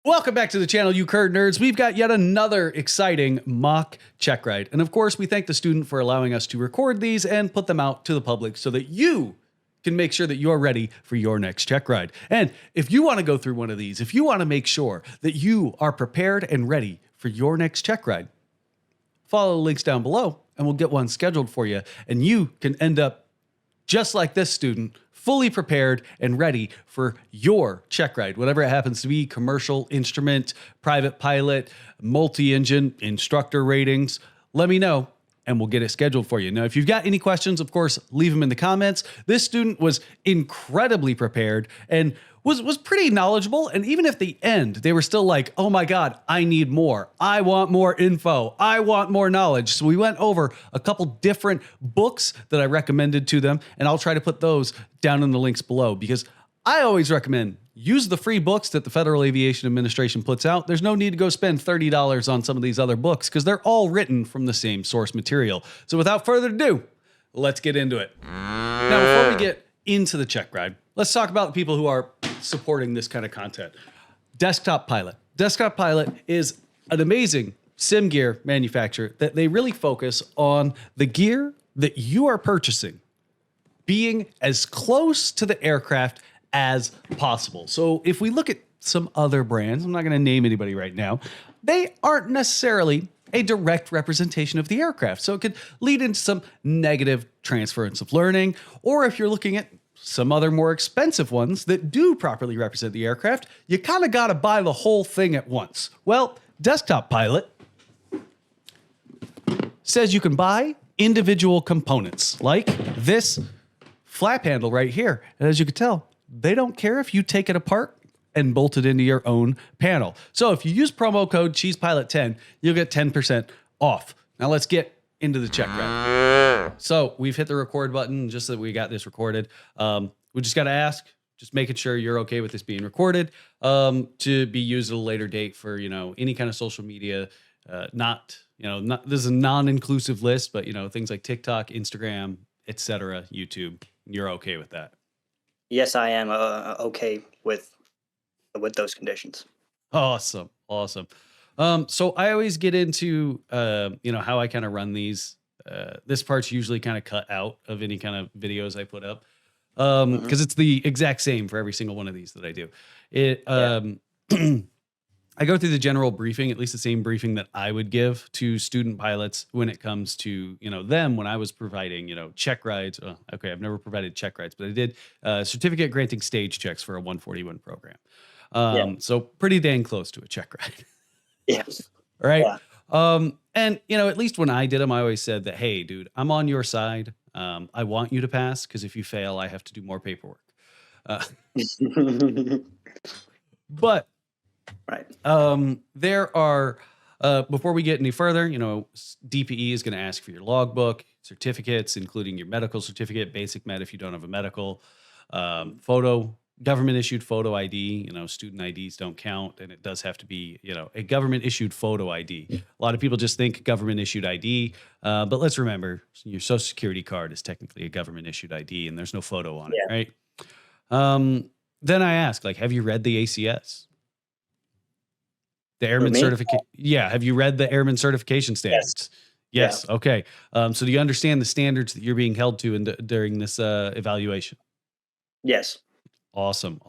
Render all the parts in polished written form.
Welcome back to the channel, you Kurd nerds. We've got yet another exciting mock check ride. And of course, we thank the student for allowing us to record these and put them out to the public so that you can make sure that you're ready for your next check ride. And if you want to go through one of these, if you want to make sure that you are prepared and ready for your next check ride, follow the links down below and we'll get one scheduled for you. And you can end up just like this student, fully prepared and ready for your check ride, whatever it happens to be: commercial, instrument, private pilot, multi-engine, instructor ratings. Let me know and we'll get it scheduled for you. Now, if you've got any questions, of course, leave them in the comments. This student was incredibly prepared and was pretty knowledgeable. And even at the end, they were still like, oh my God, I need more. I want more info. I want more knowledge. So we went over a couple different books that I recommended to them, and I'll try to put those down in the links below, because I always recommend use the free books that the Federal Aviation Administration puts out. There's no need to go spend $30 on some of these other books because they're all written from the same source material. So without further ado, let's get into it. Now, before we get into the check ride, let's talk about the people who are supporting this kind of content. Desktop Pilot. Desktop Pilot is an amazing sim gear manufacturer that they really focus on the gear that you are purchasing being as close to the aircraft as possible. So if we look at some other brands, I'm not going to name anybody right now, they aren't necessarily a direct representation of the aircraft. So it could lead into some negative transference of learning. Or if you're looking at some other more expensive ones that do properly represent the aircraft, you kind of got to buy the whole thing at once. Well, Desktop Pilot says you can buy individual components like this flap handle right here. And as you can tell, they don't care if you take it apart and bolt it into your own panel. So if you use promo code CheesePilot10, you'll get 10% off. Now let's get into the check ride. So we've hit the record button just so that we got this recorded. We just got to ask, just making sure you're okay with this being recorded, to be used at a later date for, any kind of social media, this is a non-inclusive list, but things like TikTok, Instagram, etc., YouTube. You're okay with that? Yes, I am okay with those conditions. Awesome. So I always get into, how I kind of run these. This part's usually kind of cut out of any kind of videos I put up, because it's the exact same for every single one of these that I do. I go through the general briefing, at least the same briefing that I would give to student pilots when it comes to, them when I was providing, check rides. Okay, I've never provided check rides, but I did certificate granting stage checks for a 141 program. So pretty dang close to a check ride. Yes. Right. Yeah. And, at least when I did them, I always said that, hey, dude, I'm on your side. I want you to pass, because if you fail, I have to do more paperwork. But right. There are, before we get any further, DPE is going to ask for your logbook, certificates, including your medical certificate, basic med if you don't have a medical, government issued photo ID. Student IDs don't count, and it does have to be, a government issued photo ID. A lot of people just think government issued ID, but let's remember your social security card is technically a government issued ID, and there's no photo on it, right? Then I ask, have you read the ACS? The Airman Certification. Yeah. Have you read the Airman Certification Standards? Yes. Yeah. Okay. So do you understand the standards that you're being held to during this evaluation? Yes. Awesome.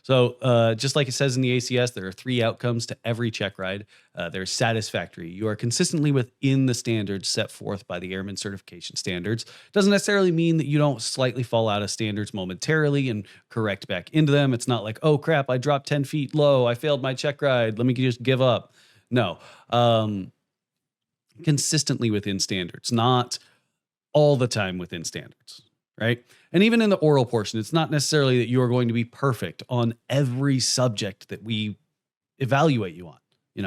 So just like it says in the ACS, there are 3 outcomes to every check ride. There's satisfactory. You are consistently within the standards set forth by the Airman Certification Standards. Doesn't necessarily mean that you don't slightly fall out of standards momentarily and correct back into them. It's not like, oh crap, I dropped 10 feet low. I failed my check ride. Let me just give up. No. Consistently within standards, not all the time within standards. Right. And even in the oral portion, it's not necessarily that you're going to be perfect on every subject that we evaluate you on.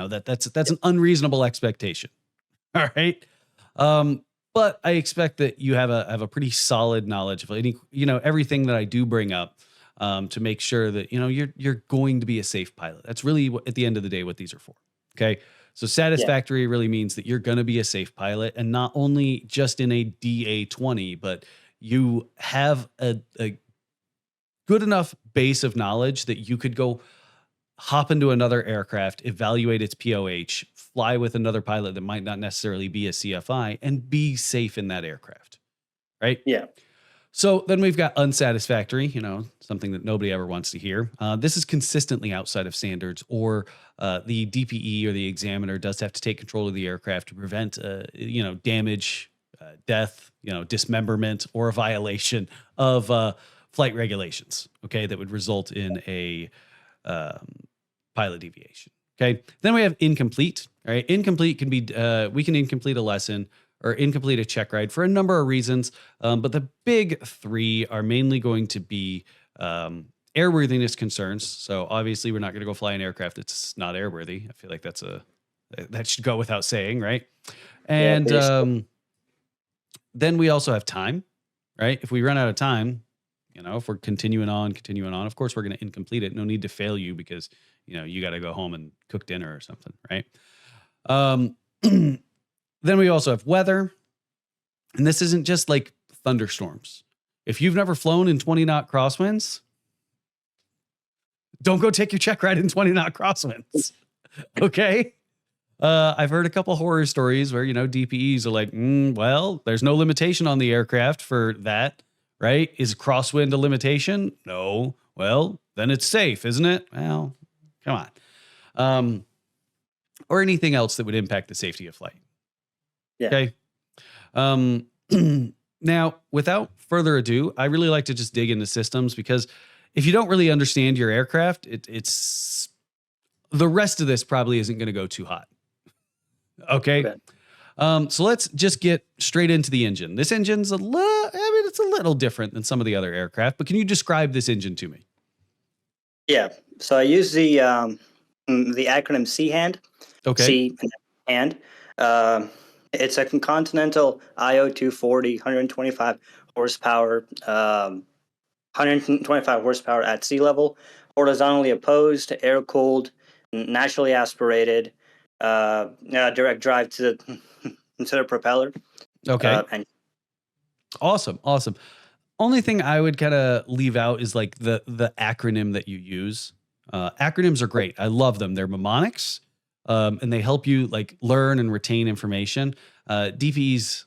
That's an unreasonable expectation. All right. But I expect that you have a pretty solid knowledge of everything that I do bring up, to make sure that, you're going to be a safe pilot. That's really at the end of the day what these are for. Okay. So satisfactory really means that you're going to be a safe pilot, and not only just in a DA-20, but you have a good enough base of knowledge that you could go hop into another aircraft, evaluate its POH, fly with another pilot that might not necessarily be a CFI, and be safe in that aircraft, right? Yeah. So then we've got unsatisfactory, something that nobody ever wants to hear. This is consistently outside of standards, or the DPE or the examiner does have to take control of the aircraft to prevent, damage, death, dismemberment, or a violation of flight regulations. Okay, that would result in a pilot deviation. Okay, then we have incomplete. All right, incomplete can be we can incomplete a lesson or incomplete a check ride for a number of reasons. But the big three are mainly going to be airworthiness concerns. So obviously, we're not going to go fly an aircraft that's not airworthy. I feel like that should go without saying, right? And then we also have time, right? If we run out of time, if we're continuing on, of course, we're going to incomplete it. No need to fail you because, you got to go home and cook dinner or something, right? Then we also have weather. And this isn't just like thunderstorms. If you've never flown in 20 knot crosswinds, don't go take your check ride in 20 knot crosswinds. Okay. I've heard a couple horror stories where, DPEs are like, well, there's no limitation on the aircraft for that, right? Is crosswind a limitation? No. Well, then it's safe, isn't it? Well, come on. Or anything else that would impact the safety of flight. Yeah. Okay. Now, without further ado, I really like to just dig into systems because if you don't really understand your aircraft, it's the rest of this probably isn't going to go too hot. Okay. So let's just get straight into the engine. This engine's it's a little different than some of the other aircraft, but can you describe this engine to me? Yeah. So I use the acronym CHAND. Okay. C hand. It's a Continental IO 240, 125 horsepower, 125 horsepower at sea level, horizontally opposed, air cooled, naturally aspirated, direct drive to the propeller. Okay. Awesome. Only thing I would kind of leave out is like the acronym that you use. Acronyms are great. I love them. They're mnemonics. And they help you like learn and retain information. DPs,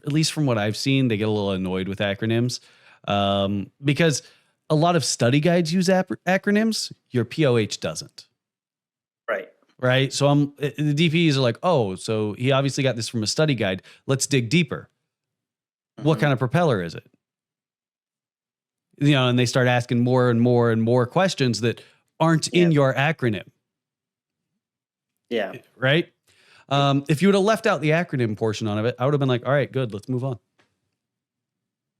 at least from what I've seen, they get a little annoyed with acronyms because a lot of study guides use acronyms. Your POH doesn't. Right. So the DPs are like, oh, so he obviously got this from a study guide. Let's dig deeper. Mm-hmm. What kind of propeller is it? And they start asking more and more and more questions that aren't in your acronym. Yeah. Right. If you would have left out the acronym portion of it, I would have been like, all right, good, let's move on.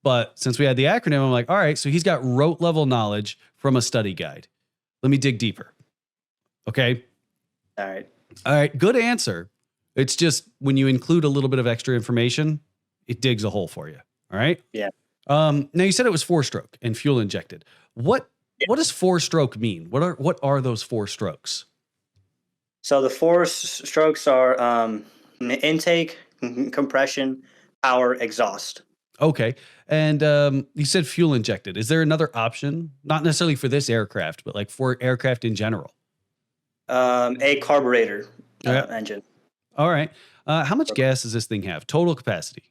But since we had the acronym, I'm like, all right, so he's got rote level knowledge from a study guide. Let me dig deeper. Okay. All right. Good answer. It's just when you include a little bit of extra information, it digs a hole for you. All right. Yeah. Now you said it was 4-stroke and fuel injected. What does 4-stroke mean? What are those 4 strokes? So the 4 strokes are intake, compression, power, exhaust. Okay. And you said fuel injected. Is there another option? Not necessarily for this aircraft, but like for aircraft in general? A carburetor engine. All right. How much gas does this thing have? Total capacity?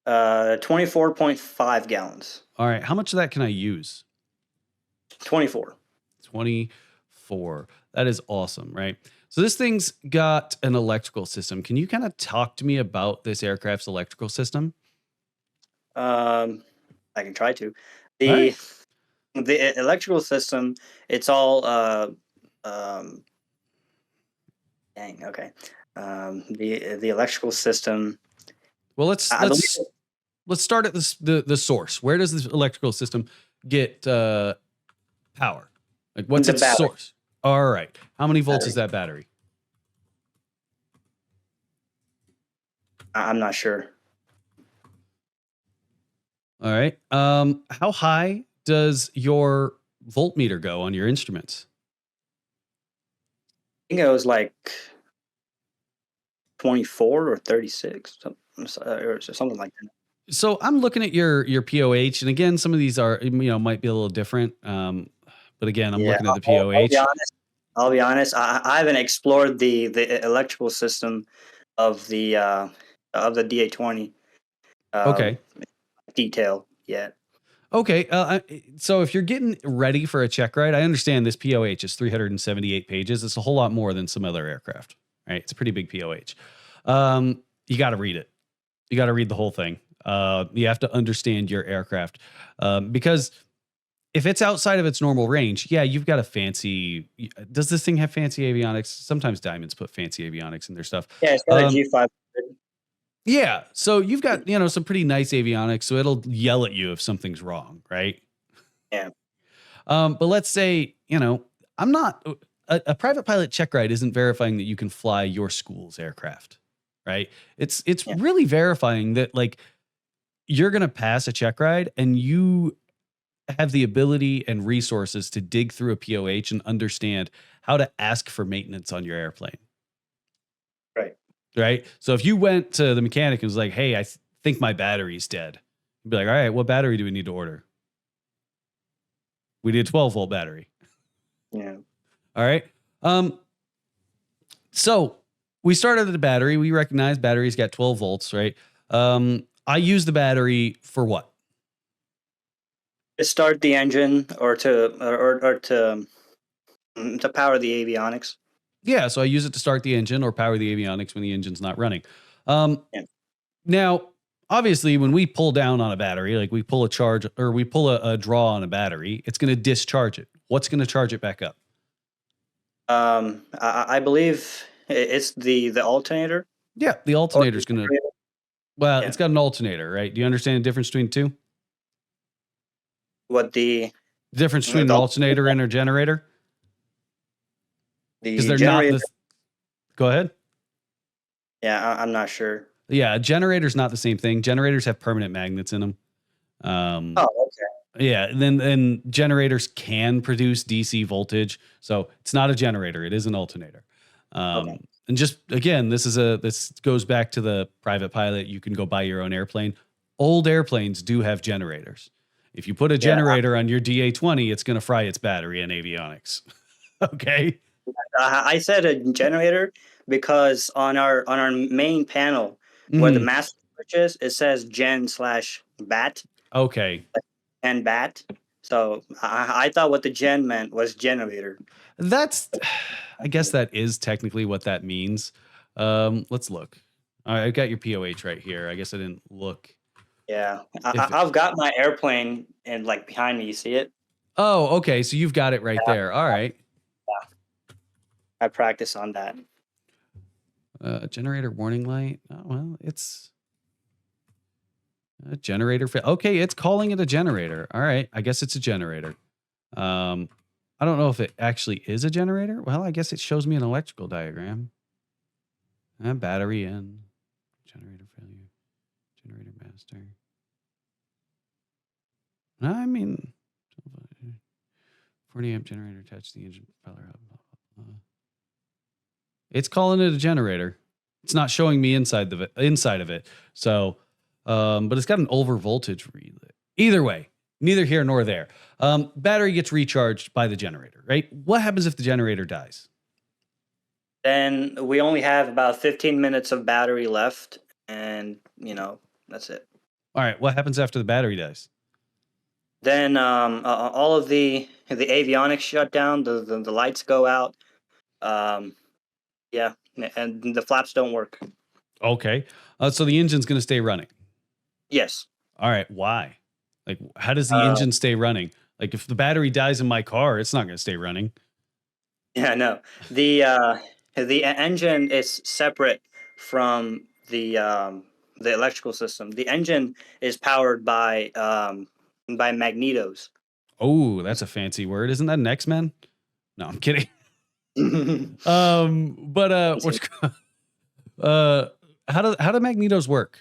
24.5 gallons. All right. How much of that can I use? 24. That is awesome, right? So this thing's got an electrical system. Can you kind of talk to me about this aircraft's electrical system? I can try to. The electrical system, it's all okay. The electrical system. Well, let's start at the source. Where does this electrical system get power? Like, what's its source? All right. How many volts is that battery? I'm not sure. All right. How high does your voltmeter go on your instruments? I think it was like 24 or 36, or something like that. So I'm looking at your POH, and again, some of these are might be a little different. But again, I'm looking at the POH. I'll be honest, I'll be honest. I haven't explored the electrical system of the DA-20 Okay. detail yet. Okay. So if you're getting ready for a check ride, I understand this POH is 378 pages. It's a whole lot more than some other aircraft, right? It's a pretty big POH. You got to read it. You got to read the whole thing. You have to understand your aircraft because if it's outside of its normal range, yeah, you've got a fancy. Does this thing have fancy avionics? Sometimes Diamonds put fancy avionics in their stuff. Yeah, it's got a G500. Yeah, so you've got some pretty nice avionics, so it'll yell at you if something's wrong, right? Yeah. But let's say I'm not a private pilot check ride isn't verifying that you can fly your school's aircraft, right? It's Yeah. really verifying that like you're gonna pass a check ride and you have the ability and resources to dig through a POH and understand how to ask for maintenance on your airplane. Right. Right. So if you went to the mechanic and was like, hey, think my battery's dead, you'd be like, all right, what battery do we need to order? We need a 12-volt battery. Yeah. All right. So we started at the battery. We recognize batteries got 12 volts, right? I use the battery for what? To start the engine or to power the avionics. Yeah, so I use it to start the engine or power the avionics when the engine's not running. Yeah. Now, obviously, when we pull down on a battery, like we pull a charge or we pull a draw on a battery, it's going to discharge it. What's going to charge it back up? I believe it's the alternator. Yeah, the alternator is going to. Well, Yeah. it's got an alternator, right? Do you understand the difference between the two? What the Difference between an alternator and a generator? Because they're generator? not. Go ahead. Yeah, I'm not sure. Yeah, a generator's not the same thing. Generators have permanent magnets in them. Oh, okay. Yeah, and then generators can produce DC voltage, so it's not a generator; it is an alternator. Okay. And just again, this goes back to the private pilot. You can go buy your own airplane. Old airplanes do have generators. If you put a generator on your DA-20, it's going to fry its battery and avionics. Okay. I said a generator because on our main panel where the master switch is, it says gen/bat. Okay. And bat. So I thought what the gen meant was generator. I guess that is technically what that means. Let's look. All right, I've got your POH right here. I guess I didn't look. Yeah, I've got my airplane and like behind me. You see it? Oh, okay. So you've got it right there. All right. I practice on that. Generator warning light. Oh, well, it's a generator. Okay, it's calling it a generator. All right. I guess it's a generator. I don't know if it actually is a generator. Well, I guess it shows me an electrical diagram. Battery in. Generator failure. Generator master. I mean, 40 amp generator attached to the engine propeller hub. It's calling it a generator. It's not showing me inside of it. So, but it's got an over voltage relay. Either way, neither here nor there. Battery gets recharged by the generator, right? What happens if the generator dies? Then we only have about 15 minutes of battery left, and that's it. All right. What happens after the battery dies? Then all of the avionics shut down. The lights go out. Yeah, and the flaps don't work. Okay. So the engine's going to stay running. Yes. All right. Why? Like, how does the engine stay running? Like, if the battery dies in my car, it's not going to stay running. Yeah, no. The engine is separate from the electrical system. The engine is powered by magnetos. Oh, that's a fancy word. Isn't that an X-Men? No, I'm kidding. But how do magnetos work?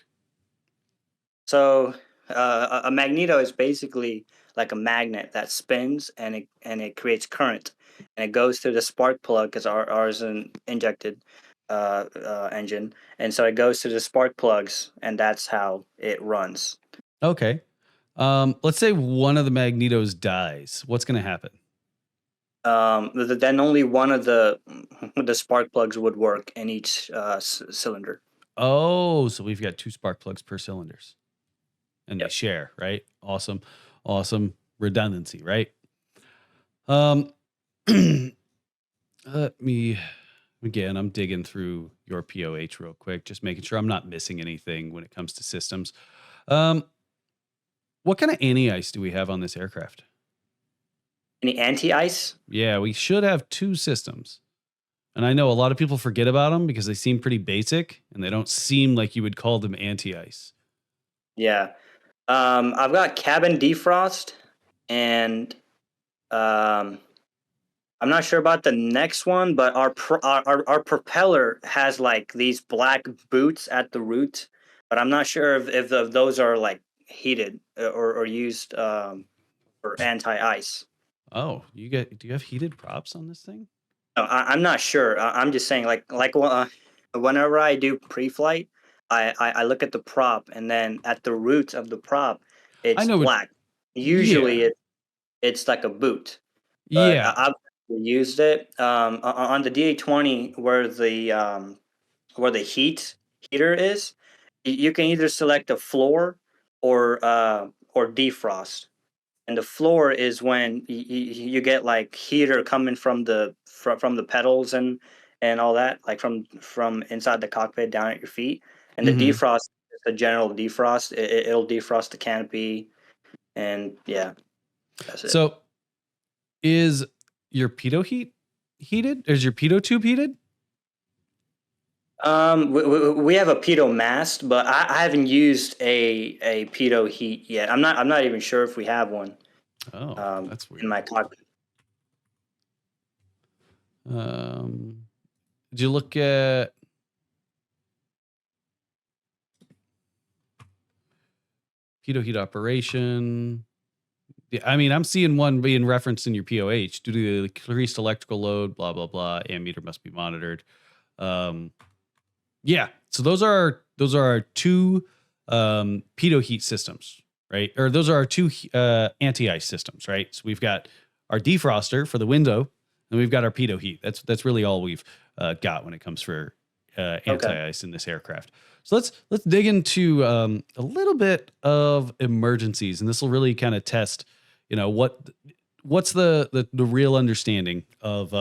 So a magneto is basically like a magnet that spins and it creates current, and it goes through the spark plug because ours is an injected engine, and so it goes to the spark plugs, and that's how it runs. Okay. Let's say one of the magnetos dies. What's going to happen? then only one of the spark plugs would work in each cylinder. Oh, so we've got 2 spark plugs per cylinders, and they Yep. share, right? Awesome. Awesome redundancy, right? Um, let me again, I'm digging through your POH real quick, just making sure I'm not missing anything when it comes to systems. Um, what kind of anti-ice do we have on this aircraft? Any anti-ice? Yeah, we should have 2 systems. And I know a lot of people forget about them because they seem pretty basic and they don't seem like you would call them anti-ice. Yeah. I've got cabin defrost, and um, I'm not sure about the next one, but our propeller has like these black boots at the root, but I'm not sure if those are like heated or used for anti-ice. Oh, do you have heated props on this thing? No, I'm not sure. I'm just saying, whenever I do pre-flight, I look at the prop, and then at the root of the prop, I it's know what black. Usually, yeah. it's like a boot, but Yeah. I've used it on the DA-20 where the heater is. You can either select a floor or defrost. And the floor is when you get like heater coming from the pedals and all that, like from inside the cockpit down at your feet. And the Mhm. defrost is a general defrost. It'll defrost the canopy, and yeah, that's it. So, is your pitot heated? Is your pitot tube heated? We have a pitot mast, but I haven't used a pitot heat yet. I'm not even sure if we have one Oh, that's in weird. my cockpit. Um, did you look at pitot heat operation? Yeah, I mean, I'm seeing one being referenced in your POH due to the increased electrical load, blah blah blah. Ammeter must be monitored. Um, yeah, so those are our 2 pitot heat systems, right? Or those are our 2 anti-ice systems, right? So we've got our defroster for the window, and we've got our pitot heat. That's really all we've got when it comes for Okay. anti-ice in this aircraft. So let's dig into a little bit of emergencies, and this will really kind of test, what's the real understanding of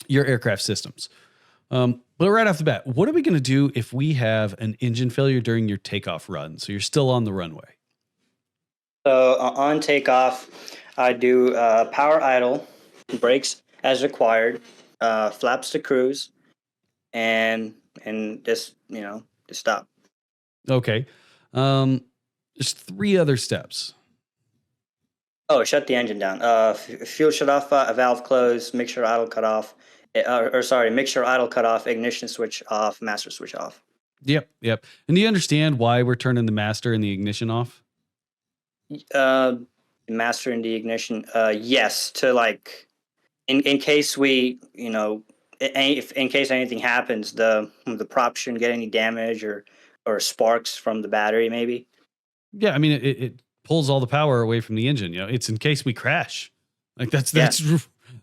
your aircraft systems. But right off the bat, what are we going to do if we have an engine failure during your takeoff run? So you're still on the runway. So on takeoff, I do power idle, brakes as required, flaps to cruise, and just stop. Okay. Um, there's 3 other steps. Oh, shut the engine down. Fuel shut off, valve closed, mixture idle cut off, or sorry, mixture idle cut off, ignition switch off, master switch off. Yep, yep. And do you understand why we're turning the master and the ignition off? Uh, Master and the ignition. Yes, to like in case we if in case anything happens, the prop shouldn't get any damage or sparks from the battery maybe. Yeah, I mean it pulls all the power away from the engine. It's in case we crash. Like Yeah.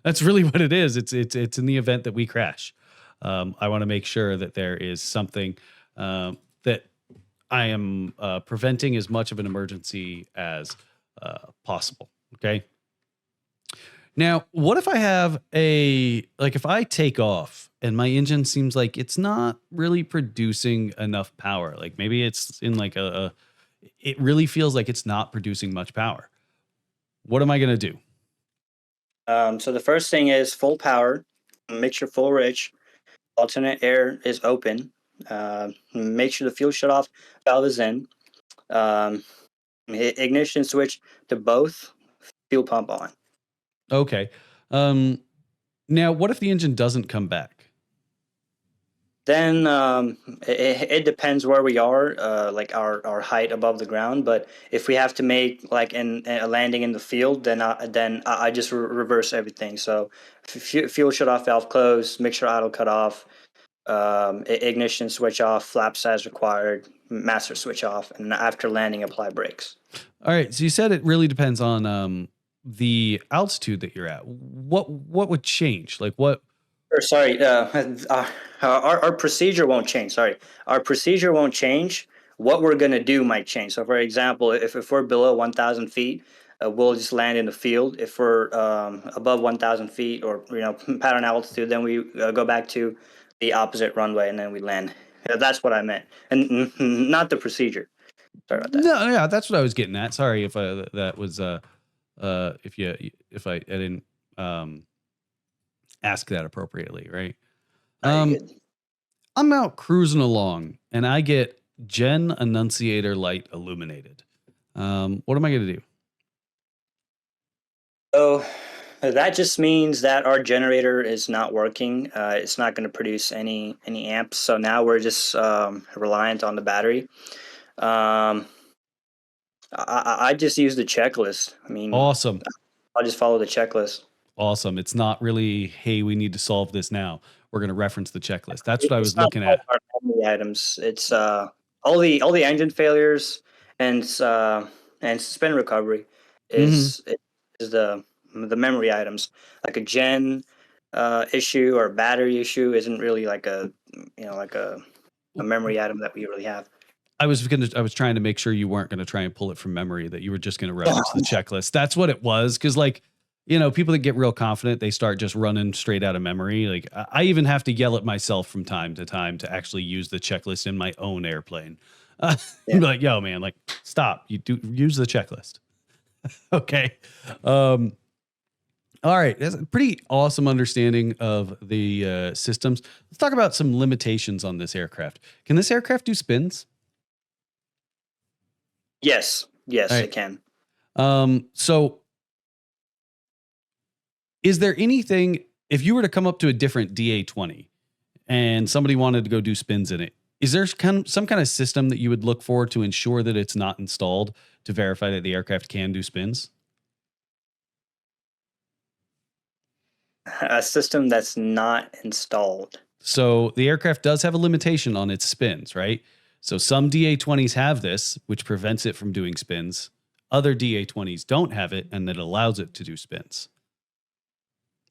that's really what it is. It's in the event that we crash. I want to make sure that there is something that I am preventing as much of an emergency as possible. Okay. Now, what if I have if I take off and my engine seems like it's not really producing enough power? Like maybe it's in like it really feels like it's not producing much power. What am I going to do? So the first thing is full power, mixture full rich, alternate air is open. Make sure the fuel shut off valve is in. Um, Ignition switch to both, fuel pump on. Okay. Um, Now, what if the engine doesn't come back? Then it depends where we are, like our height above the ground. But if we have to make like a landing in the field, then I just reverse everything. So fuel shut off, valve closed, mixture idle cut off, ignition switch off, flaps as required, master switch off, and after landing apply brakes. All right. So you said it really depends on the altitude that you're at, what would change? Like what? Or sorry, our procedure won't change. Sorry, our procedure won't change. What we're gonna do might change. So, for example, if we're below 1,000 feet, we'll just land in the field. If we're above 1,000 feet or pattern altitude, then we go back to the opposite runway and then we land. That's what I meant, and not the procedure. Sorry about that. No, yeah, that's what I was getting at. Sorry if that was if I didn't ask that appropriately, right? You're Um, good. I'm out cruising along and I get Gen Annunciator Light illuminated. What am I going to do? So that just means that our generator is not working. It's not going to produce any amps. So now we're just reliant on the battery. Um, I just use the checklist. I mean, Awesome. I'll just follow the checklist. Awesome. It's not really, hey, we need to solve this now. We're going to reference the checklist. That's what I It's was not looking all at. our memory items. It's all the engine failures and spin recovery Hmm. is the memory items. Like a gen issue or battery issue isn't really like a memory item that we really have. I was trying to make sure you weren't going to try and pull it from memory, that you were just going to reference the checklist. That's what it was. Cause like, people that get real confident, they start just running straight out of memory. Like I even have to yell at myself from time to time to actually use the checklist in my own airplane. Yeah. Like, yo, man, like stop. You do use the checklist. Okay. Um, all right. That's a pretty awesome understanding of the systems. Let's talk about some limitations on this aircraft. Can this aircraft do spins? Yes. All Yes, right. it can. So is there anything, if you were to come up to a different DA-20 and somebody wanted to go do spins in it, is there some kind of system that you would look for to ensure that it's not installed to verify that the aircraft can do spins? A system that's not installed. So the aircraft does have a limitation on its spins, right? So some DA-20s have this, which prevents it from doing spins. Other DA-20s don't have it, and that allows it to do spins.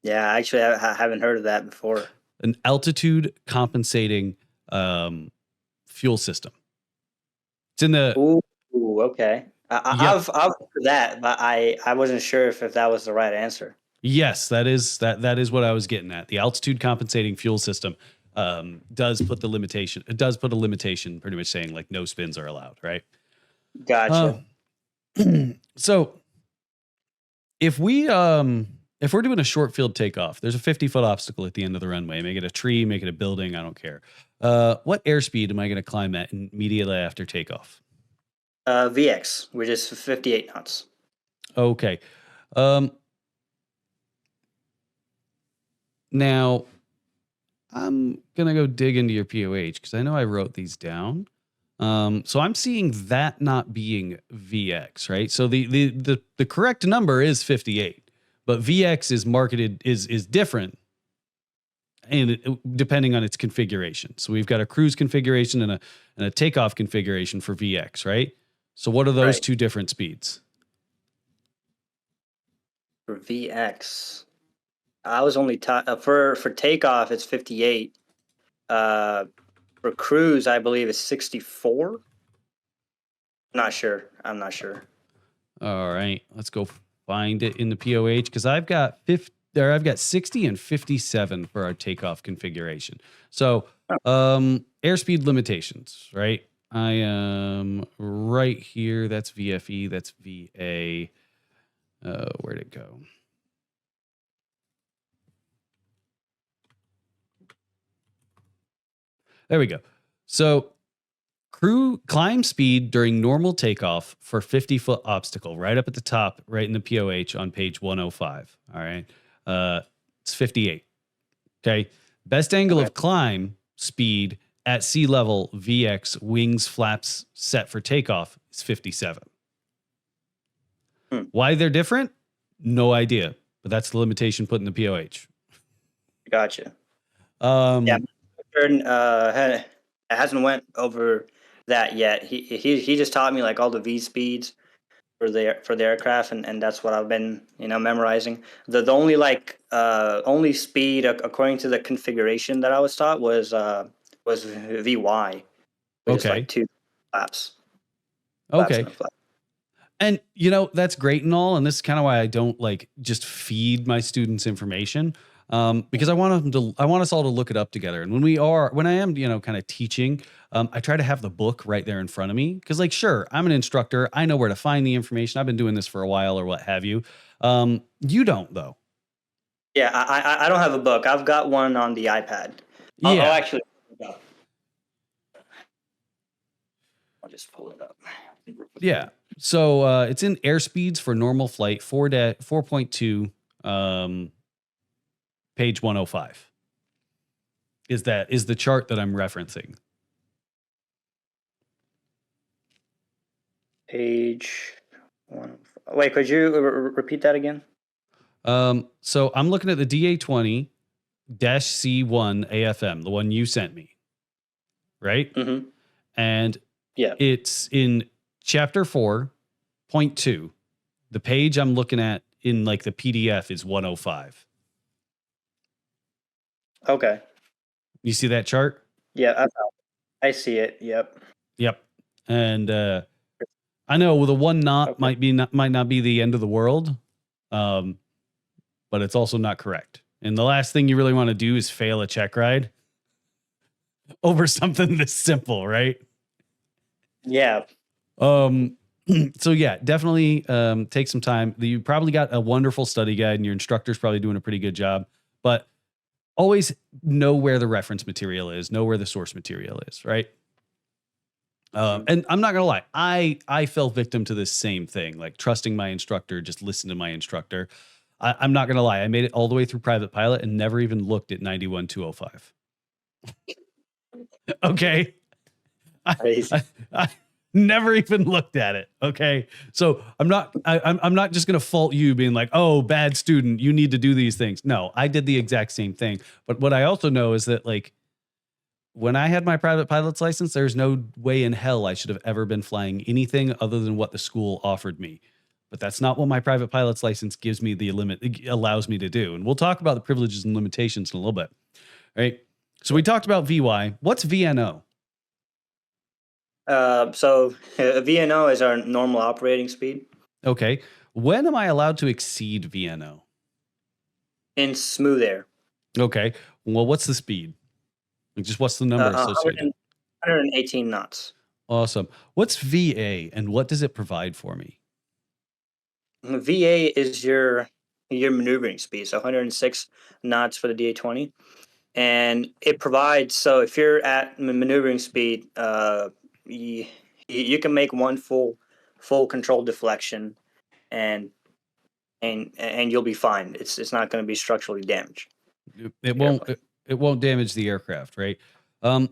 Yeah, actually, I haven't heard of that before. An altitude compensating um, fuel system. It's in the Ooh, okay. Yep. I've heard that, but I wasn't sure if that was the right answer. Yes, that is what I was getting at. The altitude compensating fuel system does put the limitation. It does put a limitation, pretty much saying like no spins are allowed, right? Uh, Gotcha. so if we're doing a short field takeoff, there's a 50-foot obstacle at the end of the runway. Make it a tree, make it a building, I don't care. What airspeed am I going to climb at immediately after takeoff? VX, which is 58 knots. Okay. Um, Now I'm gonna go dig into your POH because I know I wrote these down. So I'm seeing that not being VX, right? So the correct number is 58, but VX is marketed is different and depending on its configuration. So we've got a cruise configuration and a takeoff configuration for VX, right? So what are those Right. two different speeds? For VX, I was only taught for takeoff it's 58. Uh, for cruise, I believe it's 64. Not sure. I'm not sure. All right, let's go find it in the POH because I've got 50 there. I've got 60 and 57 for our takeoff configuration. So, airspeed limitations, right? I am right here. That's VFE. That's VA. Where'd it go? There we go. So crew climb speed during normal takeoff for 50-foot obstacle, right up at the top, right in the POH on page 105. All right. It's 58. Okay. Best angle Okay. of climb speed at sea level, VX, wings, flaps set for takeoff is 57. Hmm. Why they're different? No idea. But that's the limitation put in the POH. Gotcha. Yeah, Um, Jordan, hasn't went over that yet. He just taught me like all the V speeds. for the aircraft, and that's what I've been memorizing. The only only speed according to the configuration that I was taught was VY, which is like Okay. 2 flaps, flaps Okay. and a flap. And that's great and all, and this is kind of why I don't like just feed my students information, because I want us all to look it up together. And when I am kind of teaching, I try to have the book right there in front of me because, like, sure, I'm an instructor, I know where to find the information. I've been doing this for a while or what have you. You don't though. Yeah, I don't have a book. I've got one on the iPad. I'll Yeah, actually, I'll just pull it up. yeah. So it's in airspeeds for normal flight 4.2, page 105. Is the chart that I'm referencing? Page one. Wait, could you repeat that again? So I'm looking at the DA20-C1 AFM, the one you sent me, right? Mm-hmm. And Yeah. it's in chapter 4.2. The page I'm looking at in like the PDF is 105. Okay. You see that chart? Yeah, I see it. Yep. Yep. And I know the one knot Okay. might not be the end of the world, but it's also not correct. And the last thing you really want to do is fail a check ride over something this simple, right? Yeah. So yeah, definitely take some time. You probably got a wonderful study guide and your instructor's probably doing a pretty good job, but always know where the reference material is, know where the source material is, right? And I'm not gonna lie, I fell victim to this same thing, like trusting my instructor, just listen to my instructor. I'm not gonna lie, I made it all the way through private pilot and never even looked at 91-205. Okay. Crazy. I never even looked at it. Okay. So I'm not just going to fault you being like, oh, bad student, you need to do these things. No, I did the exact same thing. But what I also know is that, like, when I had my private pilot's license, there's no way in hell I should have ever been flying anything other than what the school offered me. But that's not what my private pilot's license gives me allows me to do. And we'll talk about the privileges and limitations in a little bit. All right. So we talked about VY. What's VNO? So VNO is our normal operating speed. Okay. When am I allowed to exceed VNO? In smooth air. Okay. Well, what's the speed? Like, just what's the number associated? 118 knots. Awesome. What's VA and what does it provide for me? VA is your maneuvering speed, so 106 knots for the DA20, and it provides. So if you're at maneuvering speed, you can make one full control deflection, and you'll be fine. It's not going to be structurally damaged. It won't it won't damage the aircraft, right?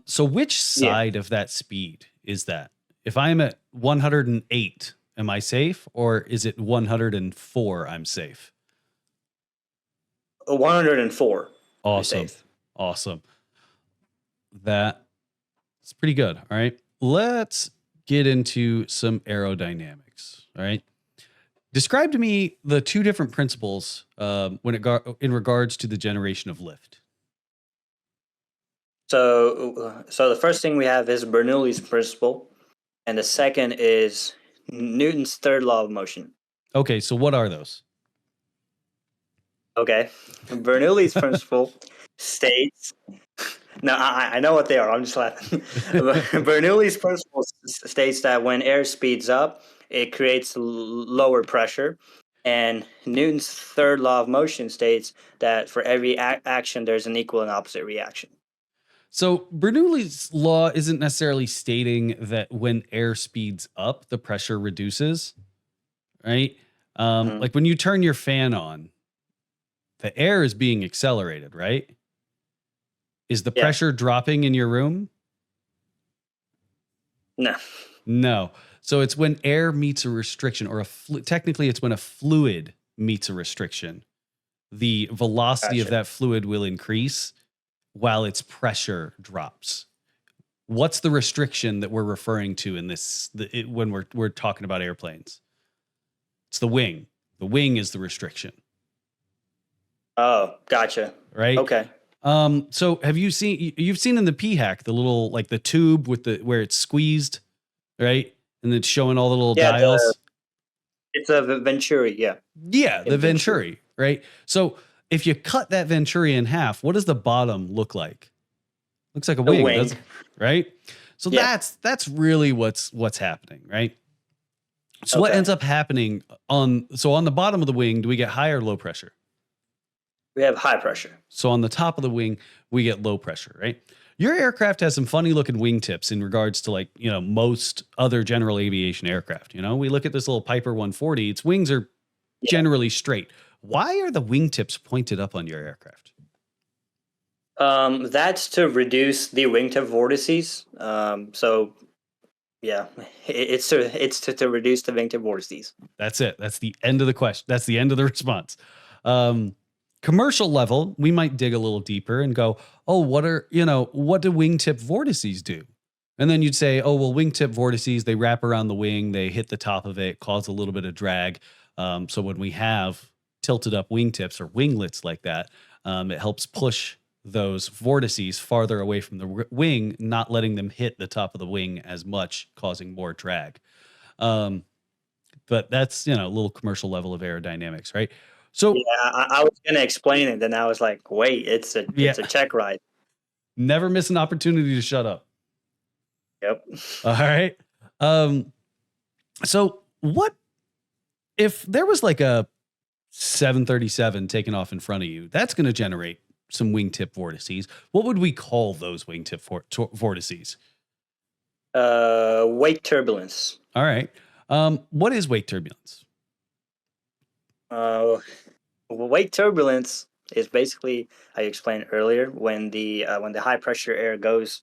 So which side of that speed is that? If I'm at 108, am I safe, or is it 104 I'm safe? 104. Awesome. Safe. Awesome. That's pretty good. All right. Let's get into some aerodynamics. All right. Describe to me the two different principles in regards to the generation of lift. So the first thing we have is Bernoulli's principle, and the second is Newton's third law of motion. Okay, so what are those? Okay, Bernoulli's principle states. No, I know what they are. I'm just laughing. Bernoulli's principle states that when air speeds up, it creates lower pressure, and Newton's third law of motion states that for every action, there's an equal and opposite reaction. So Bernoulli's law isn't necessarily stating that when air speeds up, the pressure reduces, right? Like when you turn your fan on, the air is being accelerated, right? Is the pressure dropping in your room? No. No. So it's when air meets a restriction, or technically it's when a fluid meets a restriction. The velocity of that fluid will increase while its pressure drops. What's the restriction that we're referring to in this when we're talking about airplanes? It's the wing. The wing is the restriction, Oh, gotcha. right? Okay. So have you seen you've seen in the PHAK the little like the tube with the where it's squeezed, right? And it's showing all the little Yeah, dials. it's a Venturi. Yeah, Yeah, the in Venturi. venturi, right? So if you cut that venturi in half, what does the bottom look like? Looks like a The wing, wing. does right? So Yeah. that's really what's happening, right? So what Okay. ends up happening on the bottom of the wing, do we get high or low pressure? We have high pressure. So on the top of the wing, we get low pressure, right? Your aircraft has some funny looking wingtips in regards to like, most other general aviation aircraft. We look at this little Piper 140, its wings are Yeah. generally straight. Why are the wingtips pointed up on your aircraft? That's to reduce the wingtip vortices. So yeah, it's to reduce the wingtip vortices. That's it. That's the end of the question. That's the end of the response. Um, Commercial level, we might dig a little deeper and go, oh, what do wingtip vortices do? And then you'd say, oh, well, wingtip vortices, they wrap around the wing, they hit the top of it, cause a little bit of drag. So when we have tilted up wingtips or winglets like that, it helps push those vortices farther away from the wing, not letting them hit the top of the wing as much, causing more drag. Um, but that's a little commercial level of aerodynamics, right? Yeah, So I was gonna explain it, then I was like, wait, yeah, it's a check ride. never miss an opportunity to shut up. Yep. All right. Um, so what if there was like a 737 taking off in front of you? That's going to generate some wingtip vortices. What would we call those wingtip vortices? Wake turbulence. All right. What is wake turbulence? Uh, Wake turbulence is basically, I explained earlier, when the high pressure air goes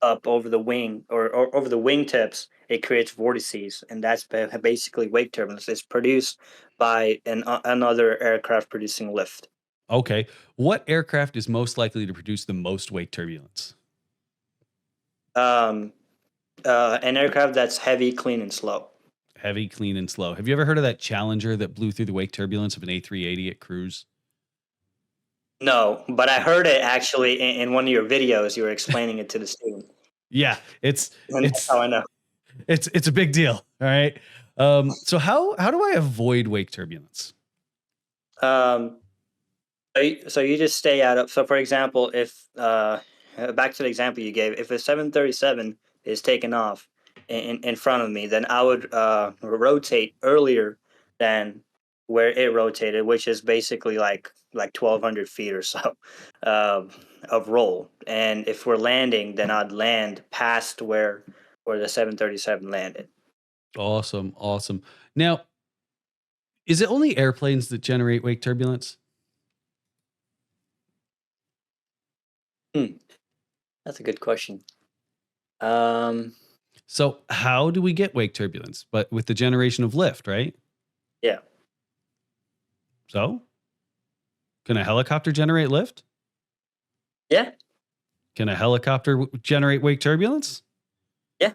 up over the wing or over the wingtips, it creates vortices, and that's basically wake turbulence. It's produced by another aircraft producing lift. Okay. What aircraft is most likely to produce the most wake turbulence? Um, an aircraft that's heavy, clean, and slow. Heavy, clean, and slow. Have you ever heard of that Challenger that blew through the wake turbulence of an A380 at cruise? No, but I heard it actually in one of your videos. You were explaining it to the student, Yeah, it's and that's it's how I know. it's a big deal. All right. So how do I avoid wake turbulence? Um, so you just stay out of. So for example, if back to the example you gave, if a 737 is taken off in front of me, then I would rotate earlier than where it rotated, which is basically like 1,200 feet or so um, of roll. And if we're landing, then I'd land past where the 737 landed. Awesome, awesome. Now, is it only airplanes that generate wake turbulence? Hmm, that's a good question. Um, So how do we get wake turbulence? But with the generation of lift, right? yeah, So can a helicopter generate lift? yeah, Can a helicopter generate wake turbulence? yeah.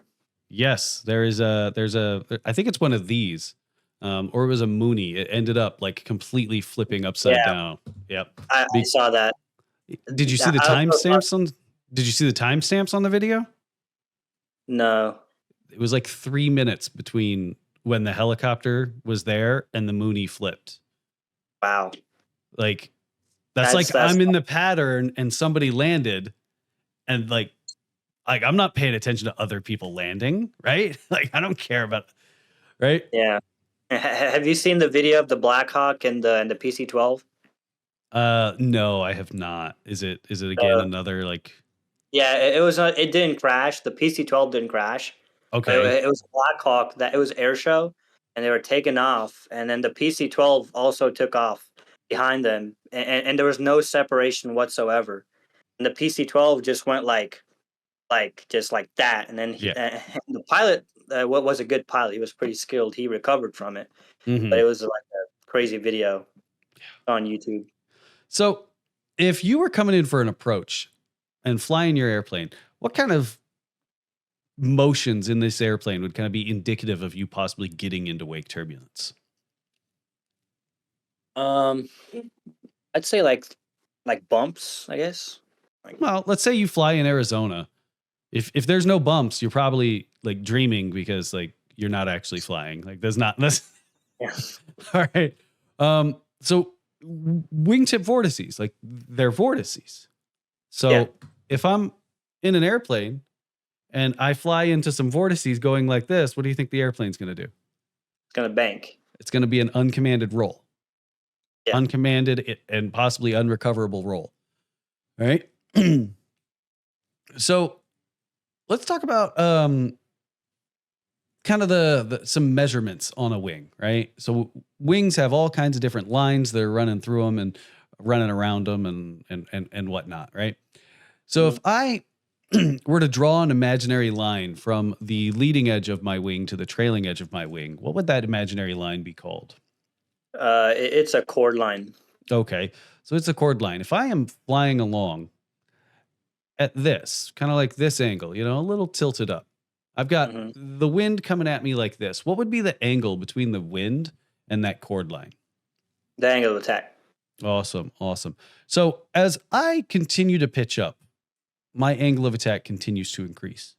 Yes, there's a I think it's one of these, or it was a Mooney. It ended up like completely flipping upside Yeah, down. Yep. I Be- saw that. did you see the I also timestamps on? Did you see the timestamps on the video? no. It was like 3 minutes between when the helicopter was there and the Mooney flipped. Wow. Like that's like That's I'm in the pattern and somebody landed and like I'm not paying attention to other people landing, right? Like I don't care about right? yeah. Have you seen the video of the Black Hawk and the PC-12? No, I have not. Is it again another like Yeah, it was it didn't crash. The PC-12 didn't crash. okay. It was a Black Hawk that it was air show, and they were taking off, and then the PC-12 also took off behind them, and there was no separation whatsoever. And the PC-12 just went like just like that, and then Yeah. and the pilot, what was a good pilot, he was pretty skilled. He recovered from it, but Mhm. it was like a crazy video on YouTube. So, if you were coming in for an approach and flying your airplane, what kind of motions in this airplane would kind of be indicative of you possibly getting into wake turbulence? Um, I'd say like bumps, I guess. Like Well, let's say you fly in Arizona. If there's no bumps, you're probably like dreaming because like you're not actually flying. Like that's yeah, all right. So wingtip vortices, like they're vortices. yeah, So if I'm in an airplane and I fly into some vortices going like this, what do you think the airplane's going to do? it's gonna bank. It's going to be an uncommanded roll, Yeah. uncommanded and possibly unrecoverable roll. All right. So let's talk about kind of the some measurements on a wing, right? So wings have all kinds of different lines that are running through them and running around them and whatnot, right? So Mhm. if I were to draw an imaginary line from the leading edge of my wing to the trailing edge of my wing, what would that imaginary line be called? It's a cord line. Okay, so it's a chord line. If I am flying along at this, kind of like this angle, a little tilted up. I've got Hmm. the wind coming at me like this. What would be the angle between the wind and that chord line? The angle of attack. Awesome. Awesome. So as I continue to pitch up, my angle of attack continues to increase.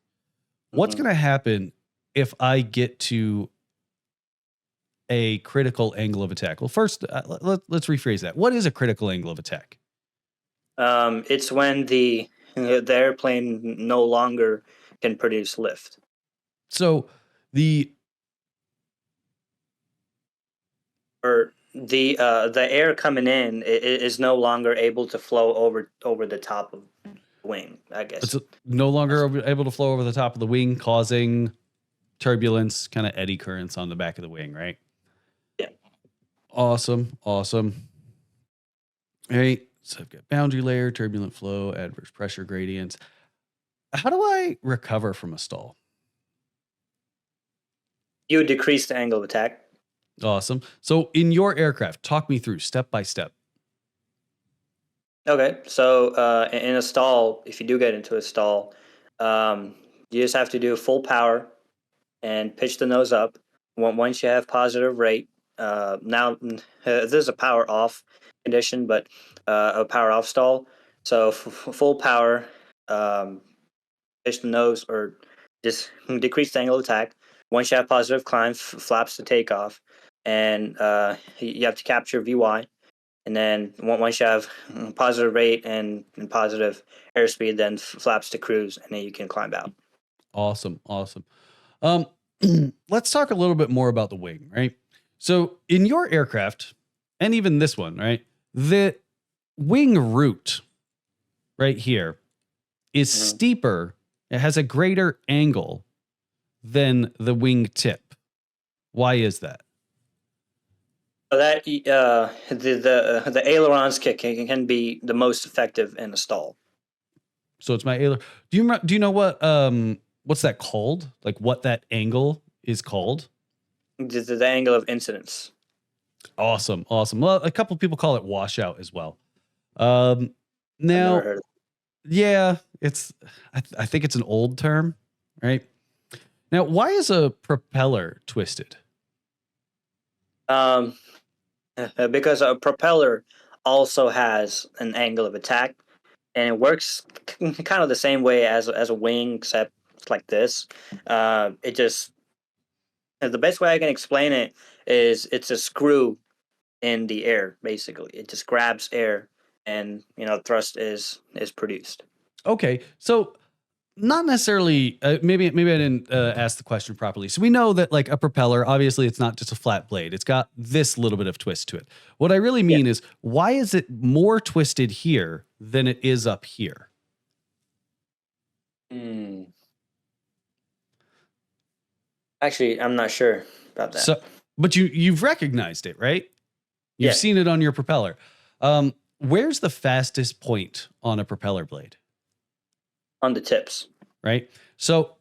What's Hmm. going to happen if I get to a critical angle of attack? Well, first, let's rephrase that. What is a critical angle of attack? It's when the airplane no longer can produce lift. So the Or the air coming in is no longer able to flow over the top of the wing. I it's guess. no longer able to flow over the top of the wing, causing turbulence, kind of eddy currents on the back of the wing, right? Yeah. Awesome. Awesome. All right. So I've got boundary layer, turbulent flow, adverse pressure gradients. How do I recover from a stall? You would decrease the angle of attack. Awesome. So in your aircraft, talk me through step by step. Okay, so in a stall, if you do get into a stall, um, you just have to do full power and pitch the nose up. Once you have positive rate, now this is a power off condition, but a power off stall. So full power, um, pitch the nose or just decrease the angle of attack. Once you have positive climb, flaps to takeoff, and you have to capture VY. And then once you have positive rate and positive airspeed, then flaps to cruise, and then you can climb out. Awesome. Awesome. Um, let's talk a little bit more about the wing, right? So in your aircraft, and even this one, right? The wing root right here is Mhm. steeper. It has a greater angle than the wing tip. Why is that? So that the ailerons kick can be the most effective in a stall. So it's my ailer. Do you know what's that called? Like what that angle is called? The angle of incidence. Awesome, awesome. Well, a couple people call it washout as well. Um, I've never now, heard of yeah, I think it's an old term, right? Now, why is a propeller twisted? it. Because a propeller also has an angle of attack, and it works kind of the same way as a wing, except it's like this. It just the best way I can explain it is it's a screw in the air. Basically, it just grabs air, and thrust is produced. Okay, so not necessarily. Maybe I didn't ask the question properly. So we know that like a propeller, obviously, it's not just a flat blade. It's got this little bit of twist to it. What I really Yeah. mean is, why is it more twisted here than it is up here? Hmm. Actually, I'm not sure about that. So, but you've recognized it, right? You've Yeah, seen it on your propeller. Where's the fastest point on a propeller blade? on the tips. Right. So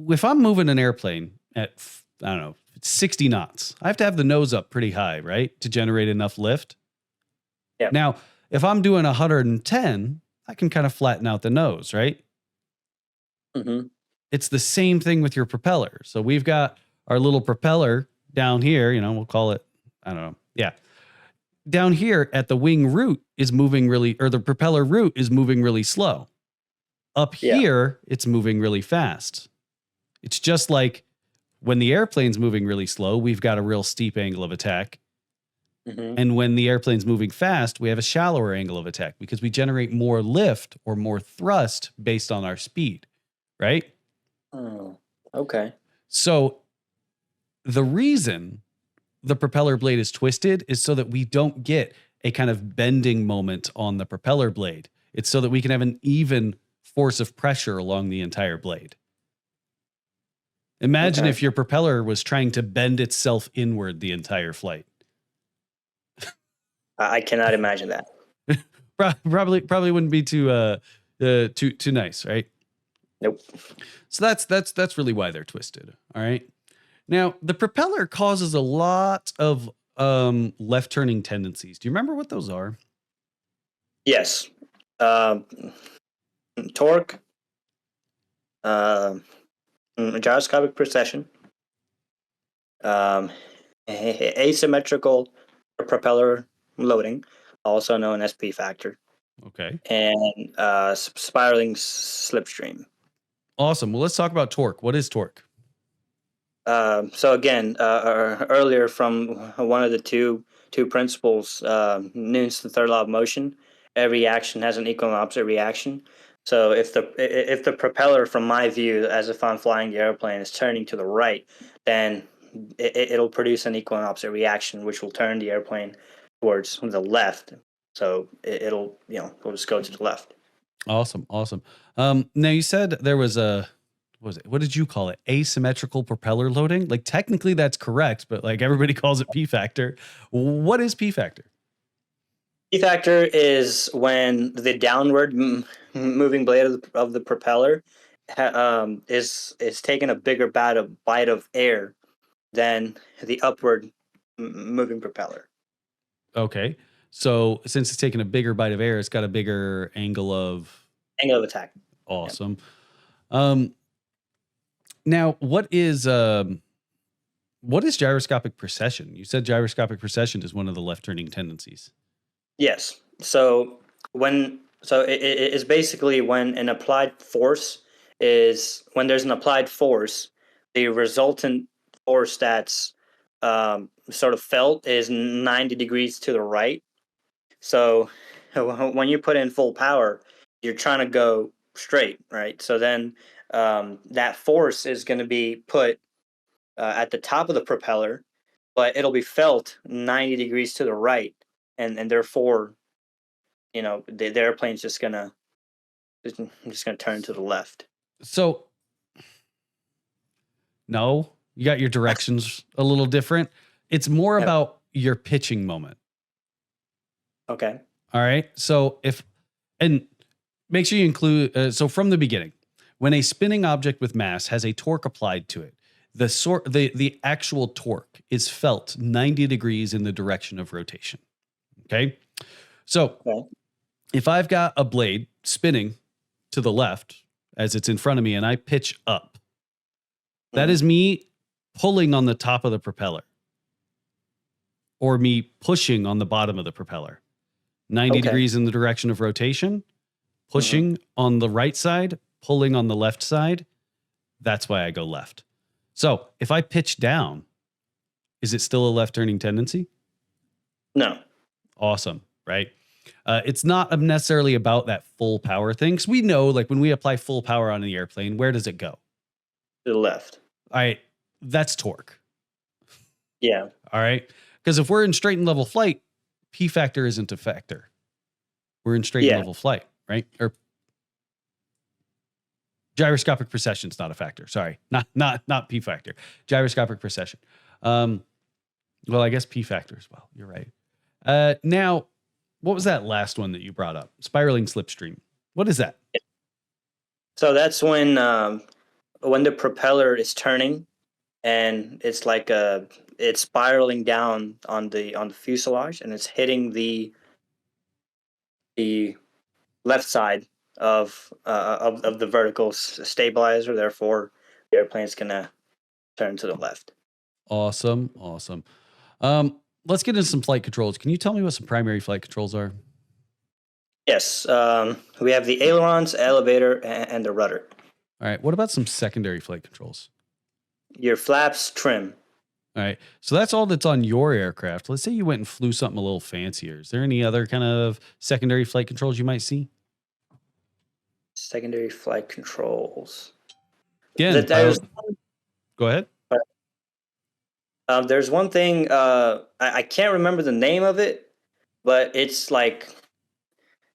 if I'm moving an airplane at I don't know 60 knots, I have to have the nose up pretty high, right, to generate enough lift. Yeah. Now, if I'm doing 110, I can kind of flatten out the nose, right? Hmm. It's the same thing with your propeller. So we've got our little propeller down here. We'll call it I don't know Yeah. Down here at the wing root is moving really, or the propeller root is moving really slow. Up Yeah. here, it's moving really fast. It's just like when the airplane's moving really slow, we've got a real steep angle of attack. Hmm. And when the airplane's moving fast, we have a shallower angle of attack because we generate more lift or more thrust based on our speed, right? Oh, okay. So the reason the propeller blade is twisted is so that we don't get a kind of bending moment on the propeller blade. It's so that we can have an even force of pressure along the entire blade. Imagine Okay. if your propeller was trying to bend itself inward the entire flight. I cannot imagine that. Probably wouldn't be too nice, right? Nope. So that's really why they're twisted. All right. Now the propeller causes a lot of left turning tendencies. Do you remember what those are? Yes. Um, Torque, um, gyroscopic precession, um, asymmetrical propeller loading, also known as P factor, Okay. and spiraling slipstream. Awesome. Well, let's talk about torque. What is torque? So again, earlier from one of the two principles, Newton's the third law of motion. Every action has an equal and opposite reaction. So if the propeller, from my view, as if I'm flying the airplane, is turning to the right, then it'll produce an equal and opposite reaction, which will turn the airplane towards the left. So it'll just go to the left. Awesome. Awesome. Now you said there was a, what was it? What did you call it? Asymmetrical propeller loading? Like technically that's correct, but like everybody calls it P factor. What is P factor? P factor is when the downward moving blade of the propeller is taking a bigger bite of air than the upward moving propeller. Okay. So since it's taking a bigger bite of air, it's got a bigger angle of Angle of attack. Yep. awesome. Um, Now what is gyroscopic precession? You said gyroscopic precession is one of the left turning tendencies. Yes. It is basically when an applied force is when there's an applied force, the resultant force that's sort of felt is 90 degrees to the right. So when you put in full power, you're trying to go straight, right? So then that force is going to be put at the top of the propeller, but it'll be felt 90 degrees to the right, and therefore, the airplane's just gonna turn to the left. So no, you got your directions a little different. It's more Yep. about your pitching moment. Okay. All right. So and make sure you include, so from the beginning, when a spinning object with mass has a torque applied to it, the actual torque is felt 90 degrees in the direction of rotation. Okay. So Okay. if I've got a blade spinning to the left as it's in front of me and I pitch up, that Mhm. is me pulling on the top of the propeller or me pushing on the bottom of the propeller. 90 Okay. degrees in the direction of rotation, Mhm. pushing on the right side, pulling on the left side. That's why I go left. So if I pitch down, is it still a left turning tendency? No. Awesome, right? It's not necessarily about that full power thing because we know, like, when we apply full power on the airplane, where does it go? To the left. All right, that's torque. Yeah. All right, because if we're in straight and level flight, P factor isn't a factor. We're in straight and Yeah. level flight, right? Or gyroscopic precession is not a factor. Sorry, not P factor. Gyroscopic precession. Um, well, I guess P factor as well. You're right. Now, what was that last one that you brought up? Spiraling slipstream. What is that? So that's when the propeller is turning and it's spiraling down on the fuselage, and it's hitting the left side of the vertical stabilizer. Therefore, the airplane's gonna turn to the left. Awesome, awesome. Um, let's get into some flight controls. Can you tell me what some primary flight controls are? Yes, we have the ailerons, elevator, and the rudder. All right. What about some secondary flight controls? Your flaps, trim. All right. So that's all that's on your aircraft. Let's say you went and flew something a little fancier. Is there any other kind of secondary flight controls you might see? Secondary flight controls. Again, go ahead. There's one thing, I can't remember the name of it, but it's like,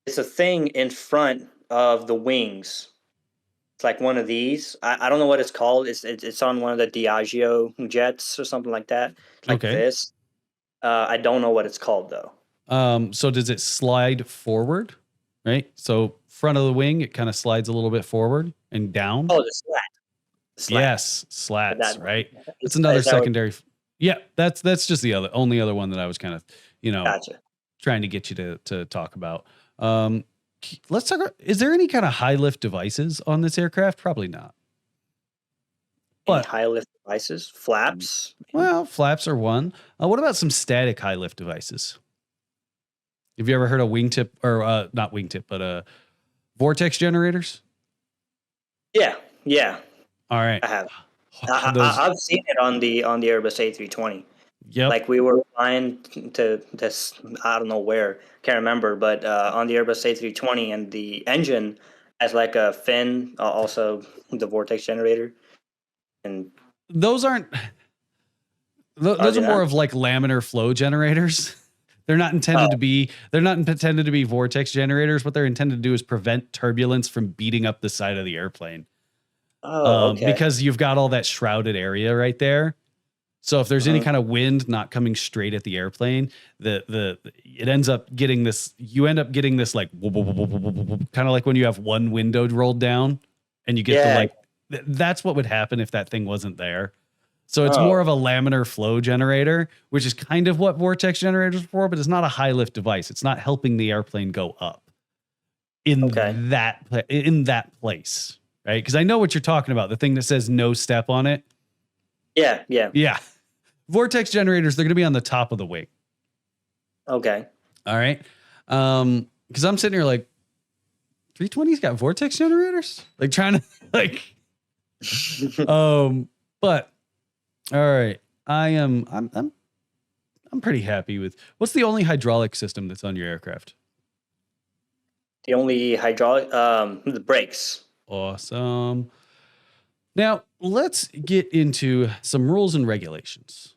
it's a thing in front of the wings. It's like one of these. I don't know what it's called. It's on one of the Diageo jets or something like that. Like Okay. this. I don't know what it's called though. So does it slide forward? Right. So front of the wing, it kind of slides a little bit forward and down. Oh, the slat. Yes, slats. Right. That's Is another that what- secondary. Yeah, that's just the only other one that I was kind of Gotcha. trying to get you to talk about. Let's talk about, is there any kind of high lift devices on this aircraft? Probably not. Any But high lift devices, flaps. well, flaps are one. What about some static high lift devices? Have you ever heard of wingtip or not wingtip, but vortex generators? Yeah, yeah, All right. I have. Those, I've seen it on the Airbus A320. yep. Like we were flying to this, I don't know where, can't remember, but on the Airbus A320, and the engine has like a fin, also the vortex generator, and Those aren't. Those are they more not? of like laminar flow generators. They're not intended to be. They're not intended to be vortex generators. What they're intended to do is prevent turbulence from beating up the side of the airplane. Okay. Because you've got all that shrouded area right there. So if there's any kind of wind not coming straight at the airplane, it ends up getting this. You end up getting this like kind of like when you have one window rolled down, and you get the like. That's what would happen if that thing wasn't there. So it's more of a laminar flow generator, which is kind of what vortex generators are for, but it's not a high lift device. It's not helping the airplane go up in that place, right? Because I know what you're talking about. The thing that says no step on it. Yeah. Vortex generators, they're going to be on the top of the wing. Okay. All right. Because I'm sitting here like, 320's got vortex generators? Like trying to like, but all right. I'm pretty happy with, what's the only hydraulic system that's on your aircraft? The only hydraulic, the brakes. Awesome. Now, let's get into some rules and regulations.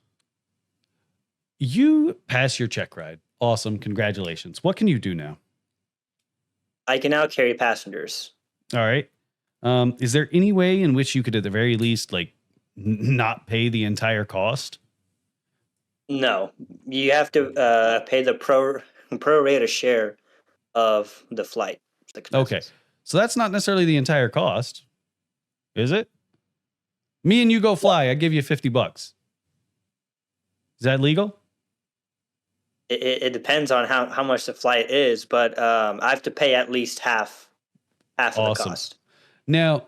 You pass your check ride. Awesome. Congratulations. What can you do now? I can now carry passengers. All right. Is there any way in which you could, at the very least, like not pay the entire cost? No, you have to pay the pro rata share of the flight. Okay. So that's not necessarily the entire cost, is it? Me and you go fly. I give you $50. Is that legal? It depends on how much the flight is, but I have to pay at least half of the cost. Now,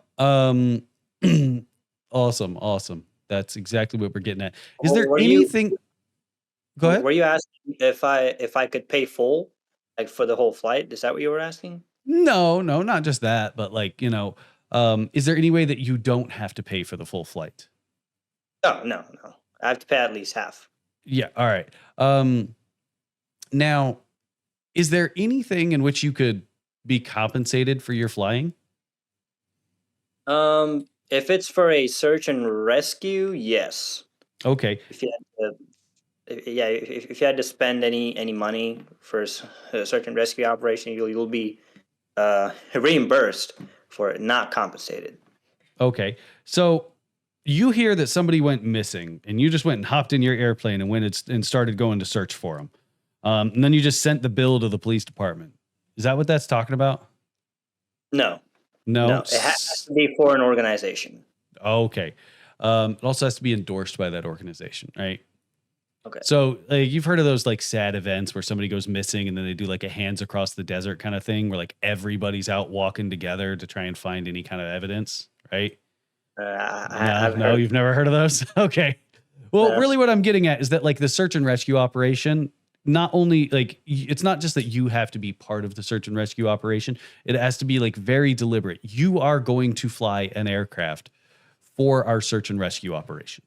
awesome. That's exactly what we're getting at. Is there anything? Go ahead. Were you asking if I could pay full, like for the whole flight? Is that what you were asking? No, not just that, but like, is there any way that you don't have to pay for the full flight? No. I have to pay at least half. Yeah. All right. Now, is there anything in which you could be compensated for your flying? If it's for a search and rescue, yes. Okay. If you had to spend any money for a search and rescue operation, you'll be reimbursed for it, not compensated. Okay. So you hear that somebody went missing, and you just went and hopped in your airplane and went and started going to search for them. And then you just sent the bill to the police department. Is that what that's talking about? No. It has to be for an organization. Okay. It also has to be endorsed by that organization, right? Okay. So like, you've heard of those like sad events where somebody goes missing and then they do like a hands across the desert kind of thing where like everybody's out walking together to try and find any kind of evidence, right? No, You've never heard of those? Okay. Well, No. really what I'm getting at is that like the search and rescue operation, not only like it's not just that you have to be part of the search and rescue operation, it has to be like very deliberate. You are going to fly an aircraft for our search and rescue operation.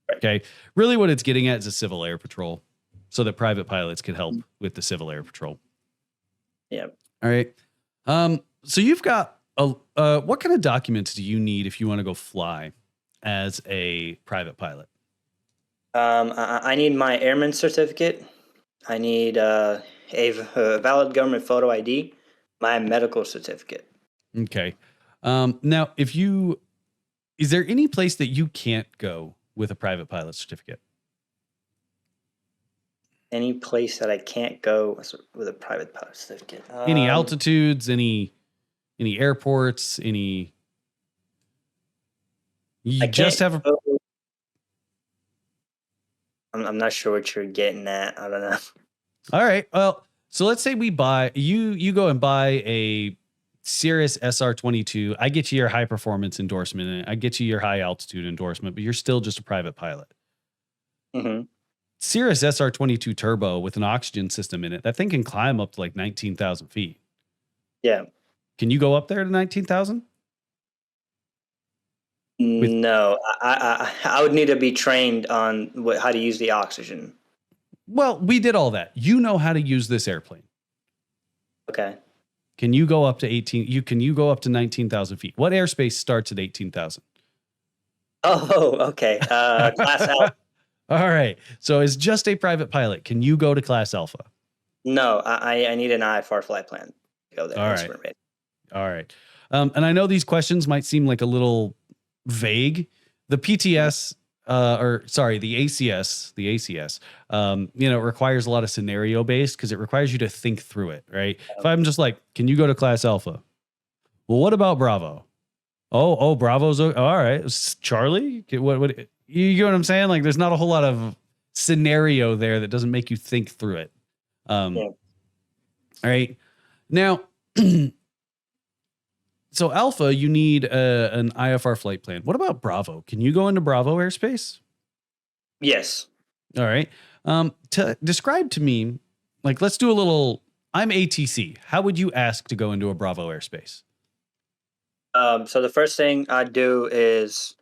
Right. Okay. Really what it's getting at is a civil air patrol so that private pilots can help with the civil air patrol. Yeah. All right. So you've got what kind of documents do you need if you want to go fly as a private pilot? I need my airman certificate. I need a valid government photo ID, my medical certificate. Okay. Now, is there any place that you can't go with a private pilot certificate? Any place that I can't go with a private pilot certificate. Any altitudes, any airports, any you I just can't have a go- I'm not sure what you're getting at. I don't know. All right. Well, so let's say we buy you go and buy a Cirrus SR-22. I get you your high performance endorsement and I get you your high altitude endorsement, but you're still just a private pilot. Mm-hmm. Cirrus SR-22 turbo with an oxygen system in it. That thing can climb up to like 19,000 feet. Yeah. Can you go up there to 19,000? No, I would need to be trained on how to use the oxygen. Well, we did all that. You know how to use this airplane. Okay. Can you go up to 18? Can you go up to 19,000 feet? What airspace starts at 18,000? Oh, okay. Class Alpha. All right. So as just a private pilot, can you go to Class Alpha? No, I need an IFR flight plan to go there. All right. All right. And I know these questions might seem like a little vague. The PTS, the ACS, requires a lot of scenario based because it requires you to think through it, right? If I'm just like, can you go to Class Alpha? Well, what about Bravo? Oh, Bravo's all right. Charlie, what? You get what I'm saying? Like, there's not a whole lot of scenario there that doesn't make you think through it. All right. Now, so Alpha, you need an IFR flight plan. What about Bravo? Can you go into Bravo airspace? Yes. All right. Describe to me, like, let's do a little. I'm ATC. How would you ask to go into a Bravo airspace? So the first thing I'd do is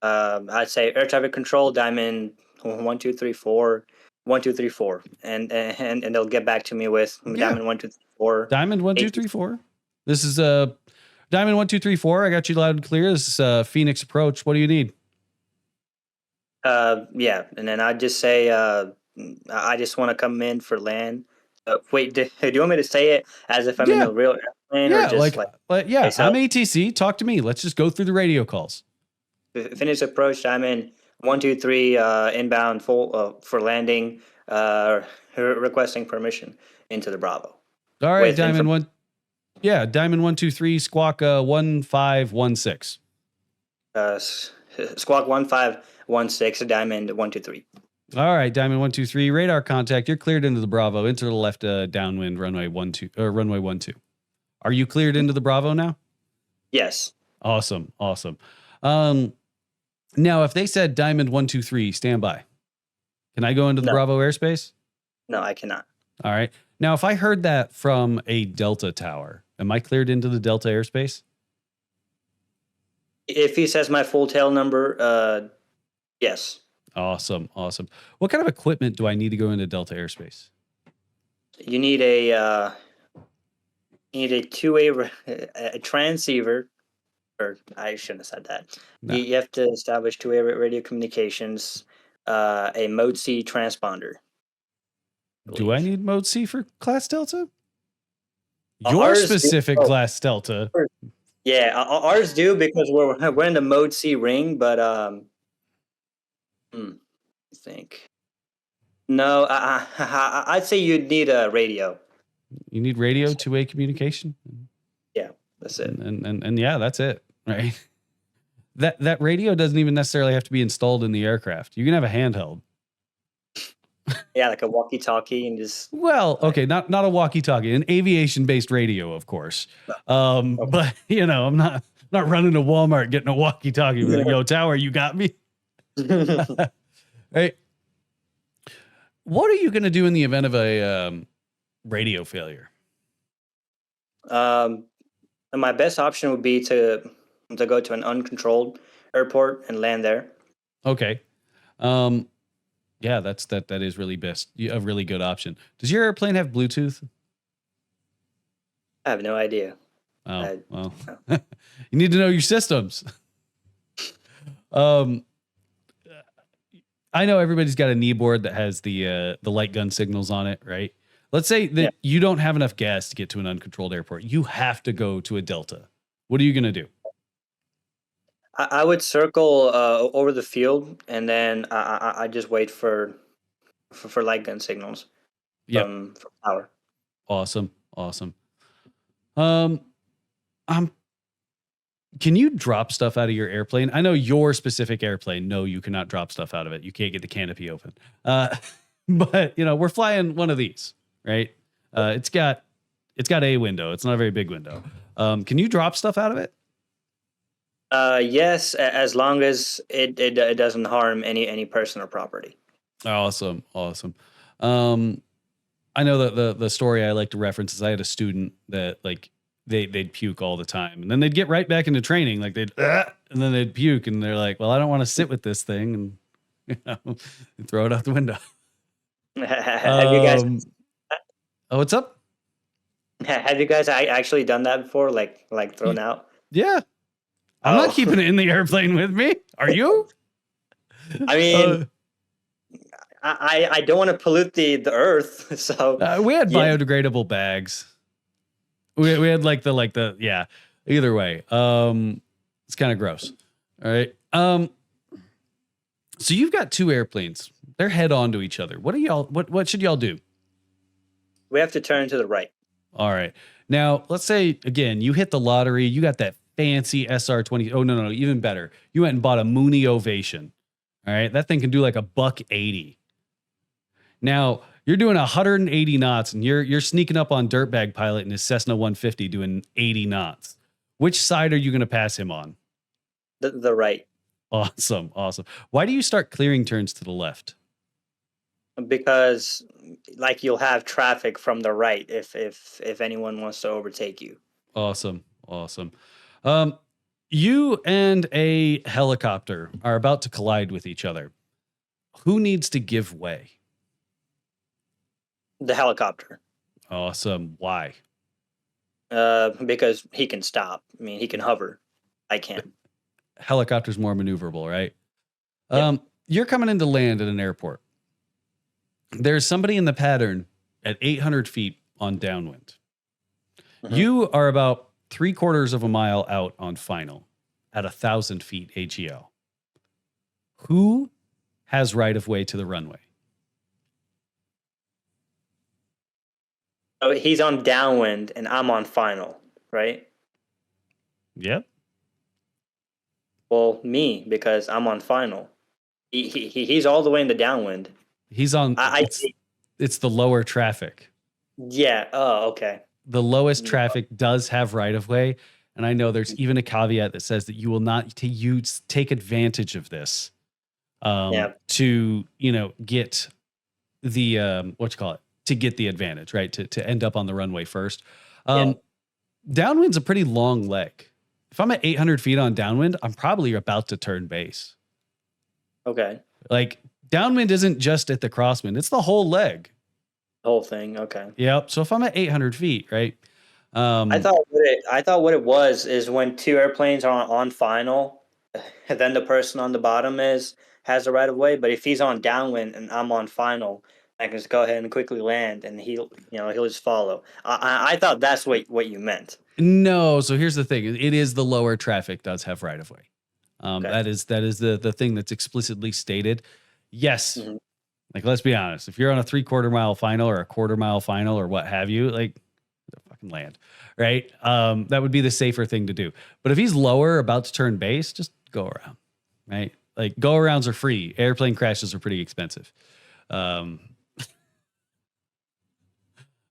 I'd say air traffic control, Diamond 1234, 1234, and they'll get back to me with Diamond 1234. Diamond 1234. This is Diamond 1234. I got you loud and clear. This is Phoenix approach. What do you need? Yeah, and then I'd just say I just want to come in for land. Wait, do you want me to say it as if I'm in a real airplane? Yeah, or just okay, so I'm ATC. Talk to me. Let's just go through the radio calls. Phoenix approach. I'm in 123 inbound full for landing. Requesting permission into the Bravo. All right, Diamond 1. Yeah, Diamond 123 squawk 1516. Squawk 1516. Diamond 123. All right, Diamond 123 radar contact. You're cleared into the Bravo. Into the left downwind runway 12 runway 12. Are you cleared into the Bravo now? Yes. Awesome. Now, if they said Diamond 123 standby, can I go into the Bravo airspace? No, I cannot. All right. Now, if I heard that from a Delta tower, am I cleared into the Delta airspace? If he says my full tail number, yes. Awesome. What kind of equipment do I need to go into Delta airspace? You need a two-way a transceiver, or I shouldn't have said that. No. You have to establish two-way radio communications, a Mode C transponder. Do I need Mode C for Class Delta? Your specific Class Delta. Yeah, ours do because we're in the Mode C ring, but I think no. I'd say you'd need a radio. You need radio, two-way communication. Yeah, that's it. And yeah, that's it, right? That radio doesn't even necessarily have to be installed in the aircraft. You can have a handheld. Yeah, like a walkie-talkie and just. Well, okay, not a walkie-talkie, an aviation-based radio, of course. Okay. But I'm not running to Walmart getting a walkie-talkie. Like, yo, tower, you got me. Right. What are you going to do in the event of a radio failure? And my best option would be to go to an uncontrolled airport and land there. Okay. Um, yeah, that is really a really good option. Does your airplane have Bluetooth? I have no idea. Oh, I, well, no. you need to know your systems. Um, I know everybody's got a knee board that has the light gun signals on it, right? Let's say Yeah. that you don't have enough gas to get to an uncontrolled airport. You have to go to a Delta. What are you going to do? I would circle over the field, and then I just wait for light gun signals Yep. from power. Awesome. Awesome. Um, um, can you drop stuff out of your airplane? I know your specific airplane. No, you cannot drop stuff out of it. You can't get the canopy open. But we're flying one of these, right? It's got a window. It's not a very big window. Can you drop stuff out of it? Yes, as long as it doesn't harm any person or property. Awesome. Awesome. Um, I know that the story I like to reference is I had a student that like they'd puke all the time, and then they'd get right back into training, like and then they'd puke, and they're like, "Well, I don't want to sit with this thing," and they throw it out the window. Have you guys Oh, what's up? have you guys actually done that before? Like thrown out? Yeah, I'm not Oh, keeping it in the airplane with me. Are you? I mean, I don't want to pollute the earth, so We had yeah. biodegradable bags. We had like the yeah. Either way, it's kind of gross. All right. So you've got two airplanes. They're head on to each other. What should y'all do? We have to turn to the right. All right. Now, let's say again, you hit the lottery, you got that fancy SR20. Oh no, even better. You went and bought a Mooney Ovation. All right. That thing can do like $180. Now, you're doing 180 knots and you're sneaking up on Dirtbag Pilot in his Cessna 150 doing 80 knots. Which side are you going to pass him on? The right. Awesome. Awesome. Why do you start clearing turns to the left? Because like you'll have traffic from the right if anyone wants to overtake you. Awesome. Awesome. You and a helicopter are about to collide with each other. Who needs to give way? The helicopter. Awesome. Why? Because he can stop. I mean, he can hover. I can't. Helicopter's more maneuverable, right? Yep. You're coming into land at an airport. There's somebody in the pattern at 800 feet on downwind. Mhm. You are about 3/4 of a mile out on final at 1,000 feet AGL. Who has right of way to the runway? So he's on downwind and I'm on final, right? Yep. Well, me because I'm on final. He's all the way in the downwind. He's on. I It's the lower traffic. yeah. Oh, okay. The lowest traffic does have right of way, and I know there's even a caveat that says that you will not take advantage of this to get the what you call it, to get the advantage, right? To end up on the runway first. Downwind's a pretty long leg. If I'm at 800 feet on downwind, I'm probably about to turn base. Okay. Like downwind isn't just at the crosswind; it's the whole leg. The whole thing. Okay. Yep. So if I'm at 800 feet, right? I thought what it was is when two airplanes are on final, then the person on the bottom has the right of way. But if he's on downwind and I'm on final, I can just go ahead and quickly land, and he'll just follow. I thought that's what you meant. No. So here's the thing: it is the lower traffic does have right of way. Okay. That is the thing that's explicitly stated. Yes. Mhm. Like, let's be honest. If you're on a 3/4 mile final or a 1/4 mile final or what have you, like, fucking land, right? That would be the safer thing to do. But if he's lower, about to turn base, just go around, right? Like, go arounds are free. Airplane crashes are pretty expensive. I've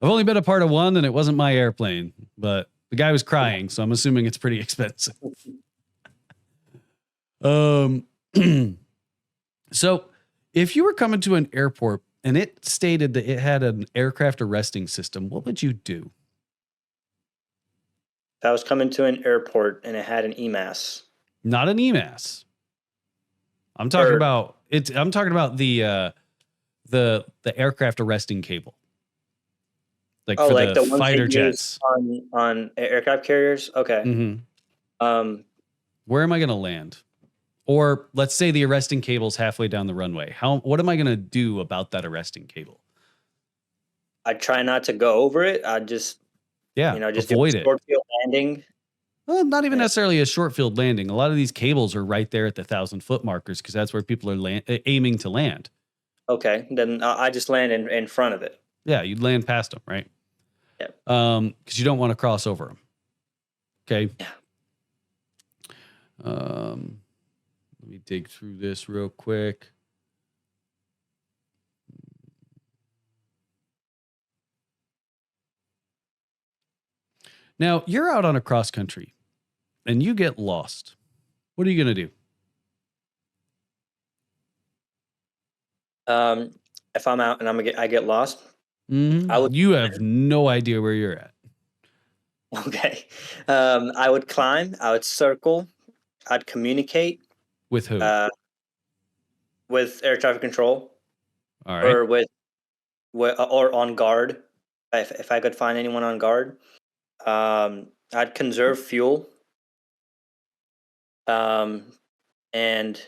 only been a part of one, and it wasn't my airplane, but the guy was crying, so I'm assuming it's pretty expensive. So, if you were coming to an airport and it stated that it had an aircraft arresting system, what would you do? If I was coming to an airport and it had an EMAS, Not an EMAS. I'm talking or about it. I'm talking about the aircraft arresting cable, like oh, for like the the ones they fighter use jets. on aircraft carriers. Okay. Hmm. Um, Where am I going to land? Or let's say the arresting cable's halfway down the runway. What am I going to do about that arresting cable? I try not to go over it. I just Yeah, just do a avoid it. short field landing. Well, not even And, necessarily a short field landing. A lot of these cables are right there at the 1,000-foot markers because that's where people are aiming to land. okay, then I just land in front of it. Yeah, you'd land past them, right? Yeah. Because you don't want to cross over them. Okay. Yeah. Let me dig through this real quick. Now, you're out on a cross country and you get lost. What are you going to do? If I'm out and I get lost, Mm-hmm. I would. You have no idea where you're at. Okay. I would climb. I would circle. I'd communicate With who? uh, with air traffic control All right. or or on guard. If I could find anyone on guard, I'd conserve fuel. Um, and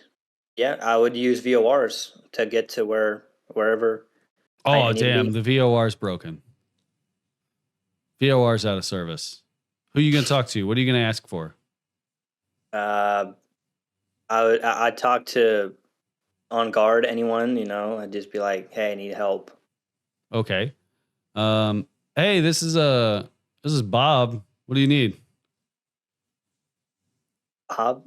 yeah, I would use VORs to get to wherever I Oh, need to be. damn. The VOR's broken. VOR's out of service. Who are you going to talk to? What are you going to ask for? Uh, I'd talk to on guard anyone. I'd just be like, hey, I need help. Okay. Hey, this is Bob. What do you need? Bob,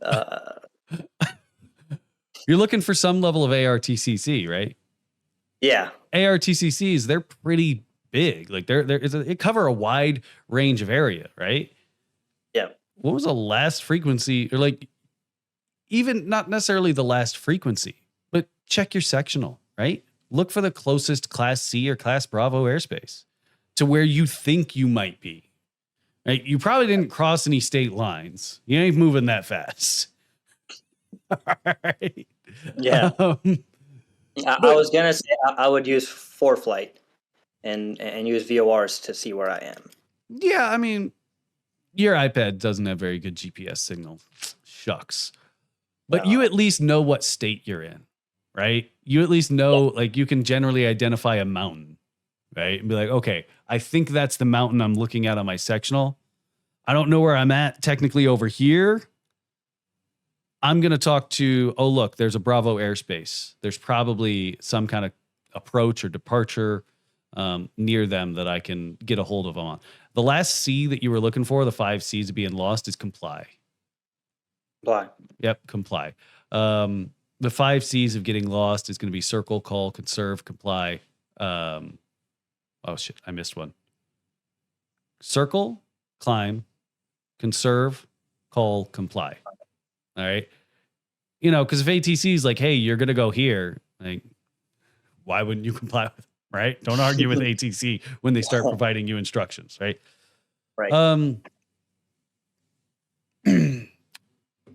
You're looking for some level of ARTCC, right? yeah, ARTCCs, they're pretty big. Like they cover a wide range of area, right? yeah. What was the last frequency, or like even not necessarily the last frequency, but check your sectional, right? Look for the closest Class C or Class Bravo airspace to where you think you might be. Right? You probably didn't cross any state lines. You ain't moving that fast. All right. Yeah. Um, I but was gonna say I would use ForeFlight and use VORs to see where I am. yeah, I mean, your iPad doesn't have very good GPS signal. Shucks. But you Uh, at least know what state you're in, right? You at least know, like, you can generally identify a mountain, right? And be like, okay, I think that's the mountain I'm looking at on my sectional. I don't know where I'm at technically over here. I'm going to talk to, oh, look, there's a Bravo airspace. There's probably some kind of approach or departure near them that I can get a hold of them on. The last C that you were looking for, the 5 C's of being lost, is comply. Blind. Yep, comply. The 5 C's of getting lost is going to be circle, call, conserve, comply. Oh, shit, I missed one. Circle, climb, conserve, call, comply. All right. Because if ATC is like, hey, you're going to go here, like, why wouldn't you comply with it, right? Don't argue with ATC when they start providing you instructions, right? Right.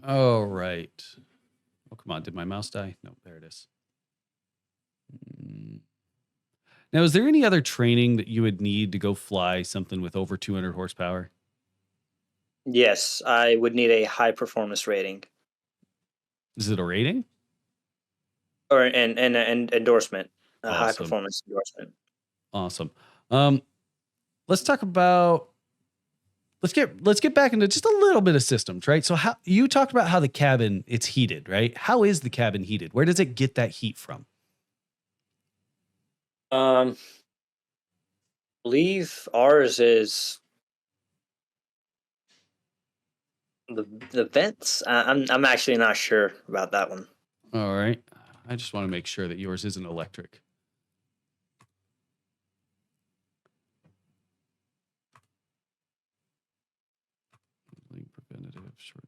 All right. Oh, come on. Did my mouse die? No, there it is. Now, is there any other training that you would need to go fly something with over 200 horsepower? Yes, I would need a high performance rating Is it a rating? or an endorsement, a high Awesome. performance endorsement. Awesome. Let's talk about let's get back into just a little bit of systems, right? So how you talked about how the cabin it's heated, right? How is the cabin heated? Where does it get that heat from? Believe ours is the vents. I'm actually not sure about that one. All right. I just want to make sure that yours isn't electric. Preventative short.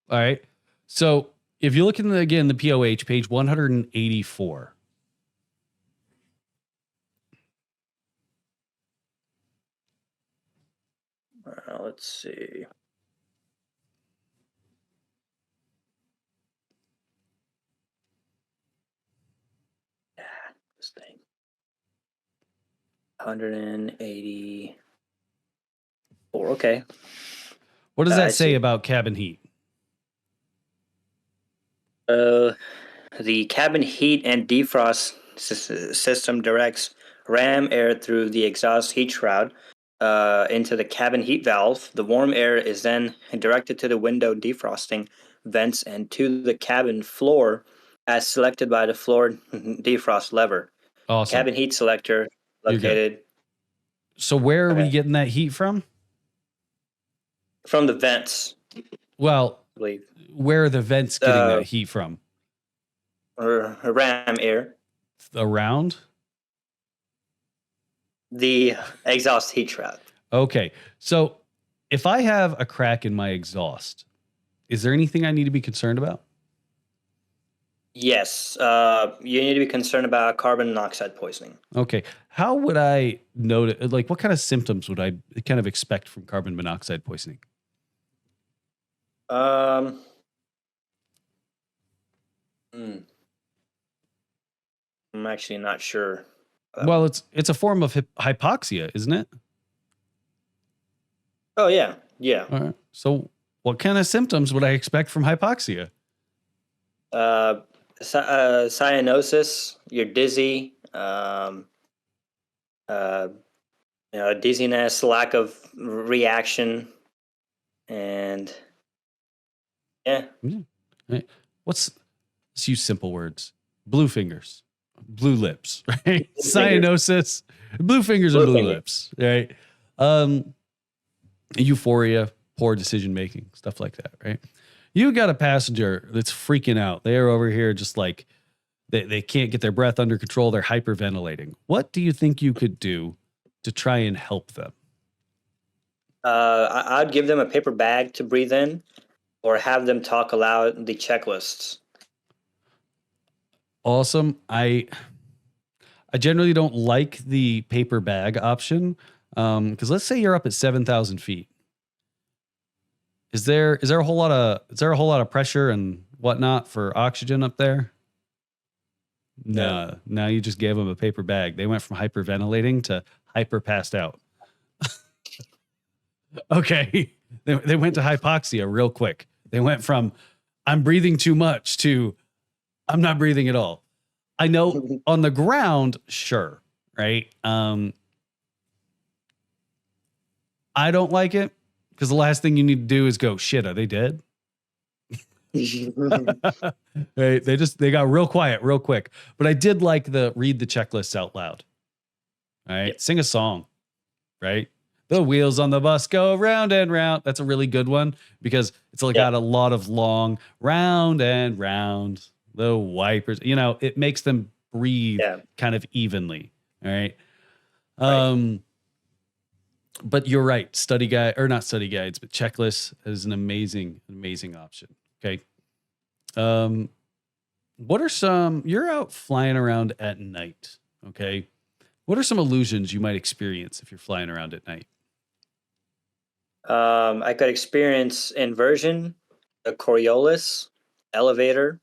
All right. So if you look in the POH, page 184. Let's see. Yeah, this thing. 184. Okay. What does I that say see. about cabin heat? The cabin heat and defrost system directs ram air through the exhaust heat shroud into the cabin heat valve. The warm air is then directed to the window defrosting vents and to the cabin floor as selected by the floor defrost lever. Awesome. Cabin heat selector You're good. located. So where are we Okay. getting that heat from? From the vents, Well, I believe. where are the vents getting that heat from? Or ram air. Around? The exhaust heat shroud. Okay. So if I have a crack in my exhaust, is there anything I need to be concerned about? Yes, you need to be concerned about carbon monoxide poisoning. Okay. How would I notice, like, what kind of symptoms would I kind of expect from carbon monoxide poisoning? Um, hmm, I'm actually not sure. Well, it's a form of hypoxia, isn't it? Oh yeah, yeah. All right. So what kind of symptoms would I expect from hypoxia? Uh, cyanosis. You're dizzy. Uh, dizziness, lack of reaction, and yeah. Right. Let's use simple words. Blue fingers, blue lips, right? Blue fingers. Cyanosis, blue fingers and Blue blue fingers. lips, right? Euphoria, poor decision making, stuff like that, right? You got a passenger that's freaking out. They are over here just like they can't get their breath under control. They're hyperventilating. What do you think you could do to try and help them? I'd give them a paper bag to breathe in, or have them talk aloud the checklists. Awesome. I generally don't like the paper bag option because let's say you're up at 7,000 feet. Is there a whole lot of pressure and whatnot for oxygen up there? No, you just gave them a paper bag. They went from hyperventilating to hyper passed out. Okay, they went to hypoxia real quick. They went from I'm breathing too much to I'm not breathing at all. I know on the ground, sure, right? I don't like it because the last thing you need to do is go, shit, are they dead? Right? They got real quiet real quick. But I did like the read the checklists out loud. All right. Yeah. Sing a song, right? The wheels on the bus go round and round. That's a really good one because it's got a lot of long round and round. The wipers, it makes them breathe kind of evenly. All right. But you're right. Study guide, or not study guides, but checklists is an amazing option. Okay. What are you're out flying around at night. Okay. What are some illusions you might experience if you're flying around at night? I could experience inversion, a Coriolis, elevator.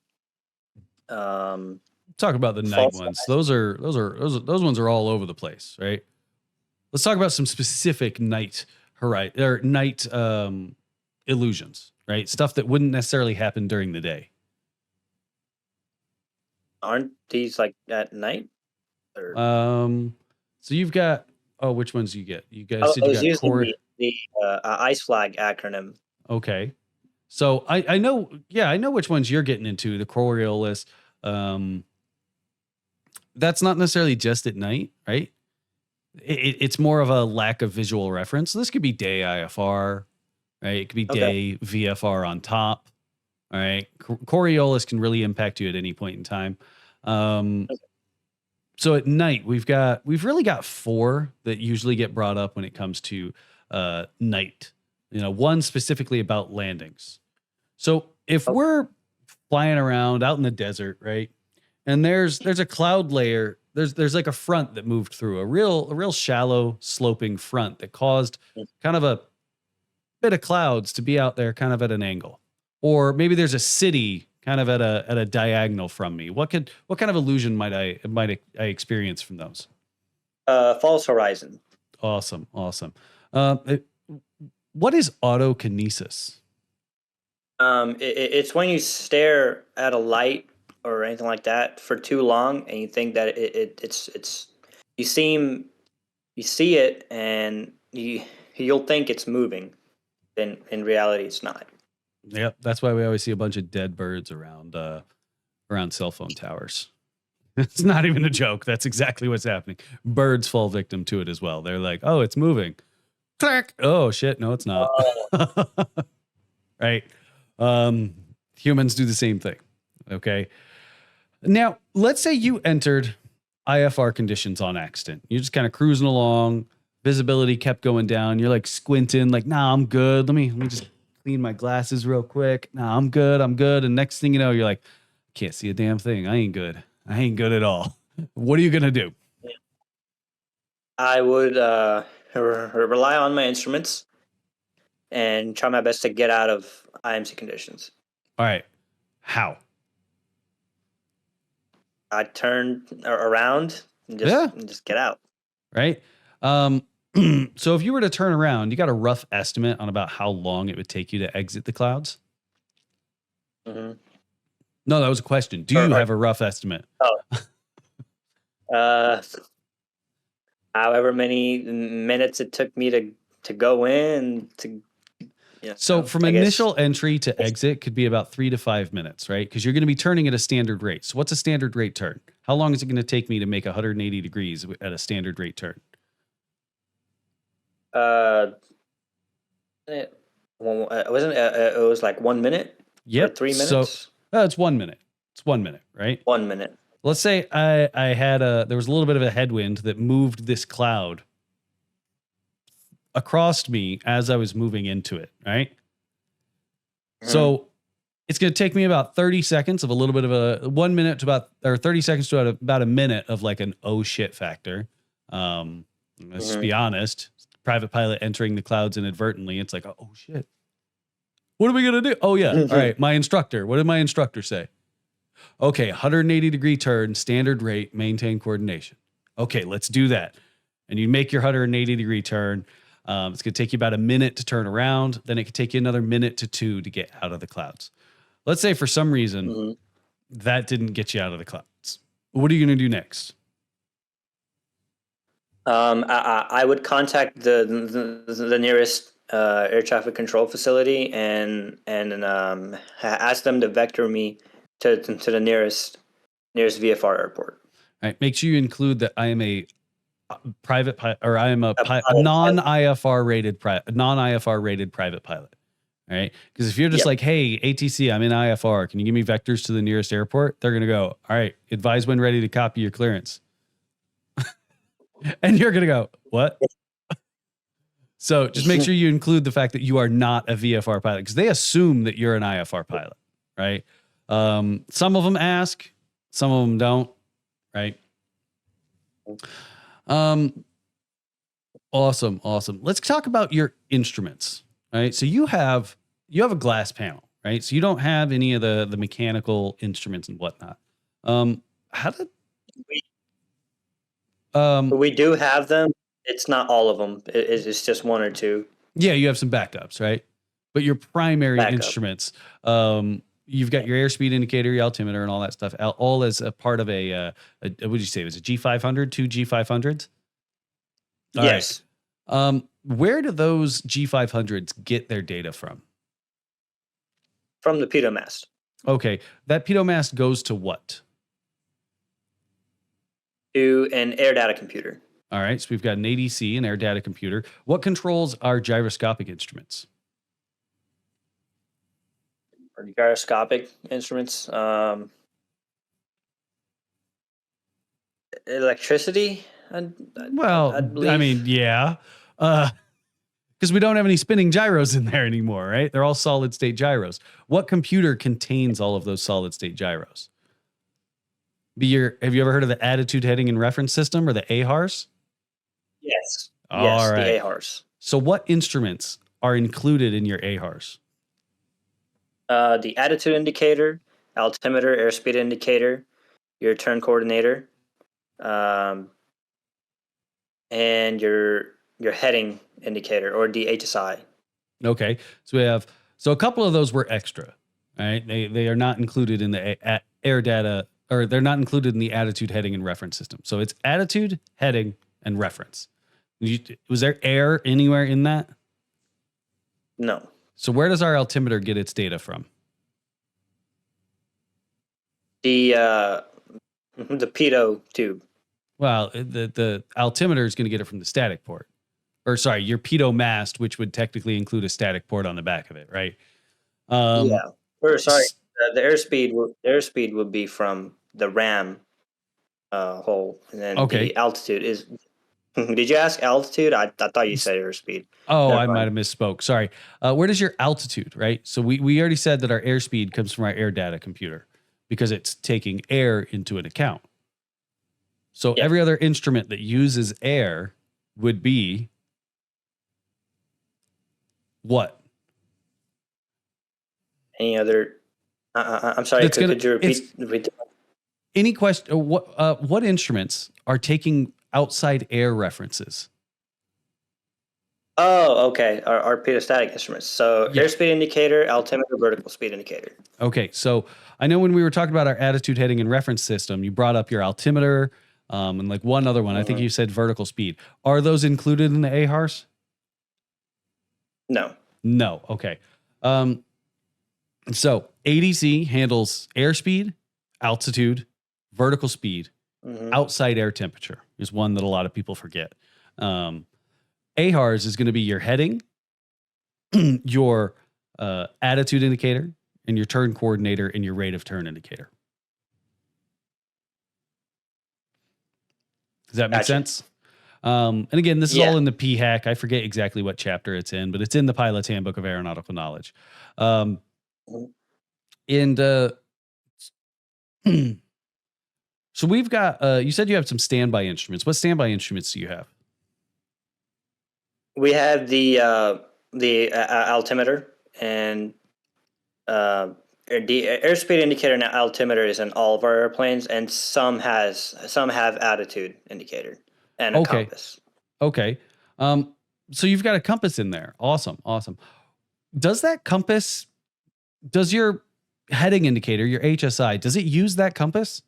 Talk about the night ones. Those ones are all over the place, right? Let's talk about some specific night illusions, right? Stuff that wouldn't necessarily happen during the day. Aren't these like at night? Or? So you've got which ones you get? You guys said you got using the ice flag acronym. Okay. So I know which ones you're getting into, the Coriolis. That's not necessarily just at night, right? It's more of a lack of visual reference. So this could be day IFR, right? It could be day VFR on top. All right. Coriolis can really impact you at any point in time. So at night, we've really got 4 that usually get brought up when it comes to night. One specifically about landings. So if Oh, we're flying around out in the desert, right? And there's a cloud layer. There's like a front that moved through a real shallow sloping front that caused kind of a bit of clouds to be out there kind of at an angle. Or maybe there's a city kind of at a diagonal from me. What kind of illusion might I experience from those? false horizon. Awesome, awesome. It- what is autokinesis? It's when you stare at a light or anything like that for too long, and you think that it's you seem you see it, and you'll think it's moving. In reality, it's not. Yep, that's why we always see a bunch of dead birds around cell phone towers. It's not even a joke. That's exactly what's happening. Birds fall victim to it as well. They're like, "Oh, it's moving." Click. Oh shit, no, it's not. Oh, Right? Um, Humans do the same thing. Okay. Now, let's say you entered IFR conditions on accident. You're just kind of cruising along. Visibility kept going down. You're like squinting, like, "Nah, I'm good. Let me just clean my glasses real quick. Nah, I'm good. I'm good." And next thing you know, you're like, "Can't see a damn thing. I ain't good. I ain't good at all." What are you gonna do? I would rely on my instruments and try my best to get out of IMC conditions. All right. How? I turn around and Yeah. just get out. Right. So if you were to turn around, you got a rough estimate on about how long it would take you to exit the clouds? Hmm. No, that was a question. Do you Or have a rough estimate? uh, however many minutes it took me to go in to, So from I guess. initial entry to exit could be about 3 to 5 minutes, right? Because you're going to be turning at a standard rate. So what's a standard rate turn? How long is it going to take me to make 180 degrees at a standard rate turn? Uh, it wasn't it was like 1 minute or Yep. three So minutes. it's 1 minute. It's 1 minute, right? 1 minute. Let's say I had there was a little bit of a headwind that moved this cloud across me as I was moving into it, right? Hmm. So it's going to take me about 30 seconds of a little bit of a 1 minute to about, or 30 seconds to about a minute of like an oh shit factor. Let's just Hmm. be honest. Private pilot entering the clouds inadvertently. It's like, oh shit. What are we going to do? Oh yeah. All right. My instructor. What did my instructor say? Okay. 180-degree turn, standard rate, maintain coordination. Okay. Let's do that. And you make your 180-degree turn. It's going to take you about a minute to turn around. Then it could take you another minute to two to get out of the clouds. Let's say for some reason Hmm. that didn't get you out of the clouds. What are you going to do next? I would contact the nearest air traffic control facility and ask them to vector me to the nearest VFR airport. All right. Make sure you include that I am a private pilot, or I am A a pilot. non-IFR rated private pilot. All right. Because if you're just Yep. like, "Hey, ATC, I'm in IFR. Can you give me vectors to the nearest airport?" They're going to go, "All right, advise when ready to copy your clearance." And you're going to go, "What?" So just make sure you include the fact that you are not a VFR pilot, because they assume that you're an IFR pilot, right? Some of them ask, some of them don't, right? Um, awesome, awesome. Let's talk about your instruments, right? So you have a glass panel, right? So you don't have any of the mechanical instruments and whatnot. How did we, um we do have them. It's not all of them. It's just one or two yeah, you have some backups, right? But your primary backup. instruments, you've got your airspeed indicator, your altimeter, and all that stuff, all as a part of what did you say? It was a G500, two G500s? All right. Yes, Where do those G500s get their data from? from the pitot mast Okay. That pitot mast goes to what? to an air data computer. All right. So we've got an ADC, an air data computer. What controls our gyroscopic instruments? Or gyroscopic instruments. Electricity, I Well, I believe. mean, yeah. Because because we don't have any spinning gyros in there anymore, right? They're all solid state gyros. What computer contains all of those solid state gyros? Have you ever heard of the attitude, heading, and reference system, or the AHARS? Yes. All Yes, the right. AHARS. So what instruments are included in your AHARS? The attitude indicator, altimeter, airspeed indicator, your turn coordinator, um, and your heading indicator, or DHSI. Okay. So a couple of those were extra, right? They are not included in the air data, or they're not included in the attitude, heading, and reference system. So it's attitude, heading, and reference. Was there air anywhere in that? No. So where does our altimeter get its data from? The pitot tube. Well, the altimeter is going to get it from the static port, or sorry, your pitot mast, which would technically include a static port on the back of it, right? Yeah. Or sorry, s- the airspeed would be from the RAM hole, and then Okay. the altitude is. Did you ask altitude? I thought you said airspeed. Oh, Never I might mind. have misspoke. Sorry. Where does your altitude, right? So we already said that our airspeed comes from our air data computer because it's taking air into an account. So Yeah. every other instrument that uses air would be what? Any other? I'm sorry. That's gonna Could you it's repeat? any question. What instruments are taking outside air references? Oh, okay. Our pitot-static instruments. So Yeah. airspeed indicator, altimeter, vertical speed indicator. Okay. So I know when we were talking about our attitude, heading, and reference system, you brought up your altimeter, and like one other one. I think Hmm. you said vertical speed. Are those included in the AHARS? No. No. Okay. Um, so ADC handles airspeed, altitude, vertical speed, Hmm. outside air temperature is one that a lot of people forget. Um, AHARS is going to be your heading, your attitude indicator, and your turn coordinator, and your rate of turn indicator. Does that make Gotcha. sense? And again, this is Yeah. all in the PHAK. I forget exactly what chapter it's in, but it's in the Pilot's Handbook of Aeronautical Knowledge. Um, Mhm. and so we've got, you said you have some standby instruments. What standby instruments do you have? We have the altimeter and the airspeed indicator and altimeter is in all of our airplanes, and some have attitude indicator and a Okay. compass. Okay. Um, so you've got a compass in there. Awesome. Awesome. Does that compass, does your heading indicator, your HSI, does it use that compass?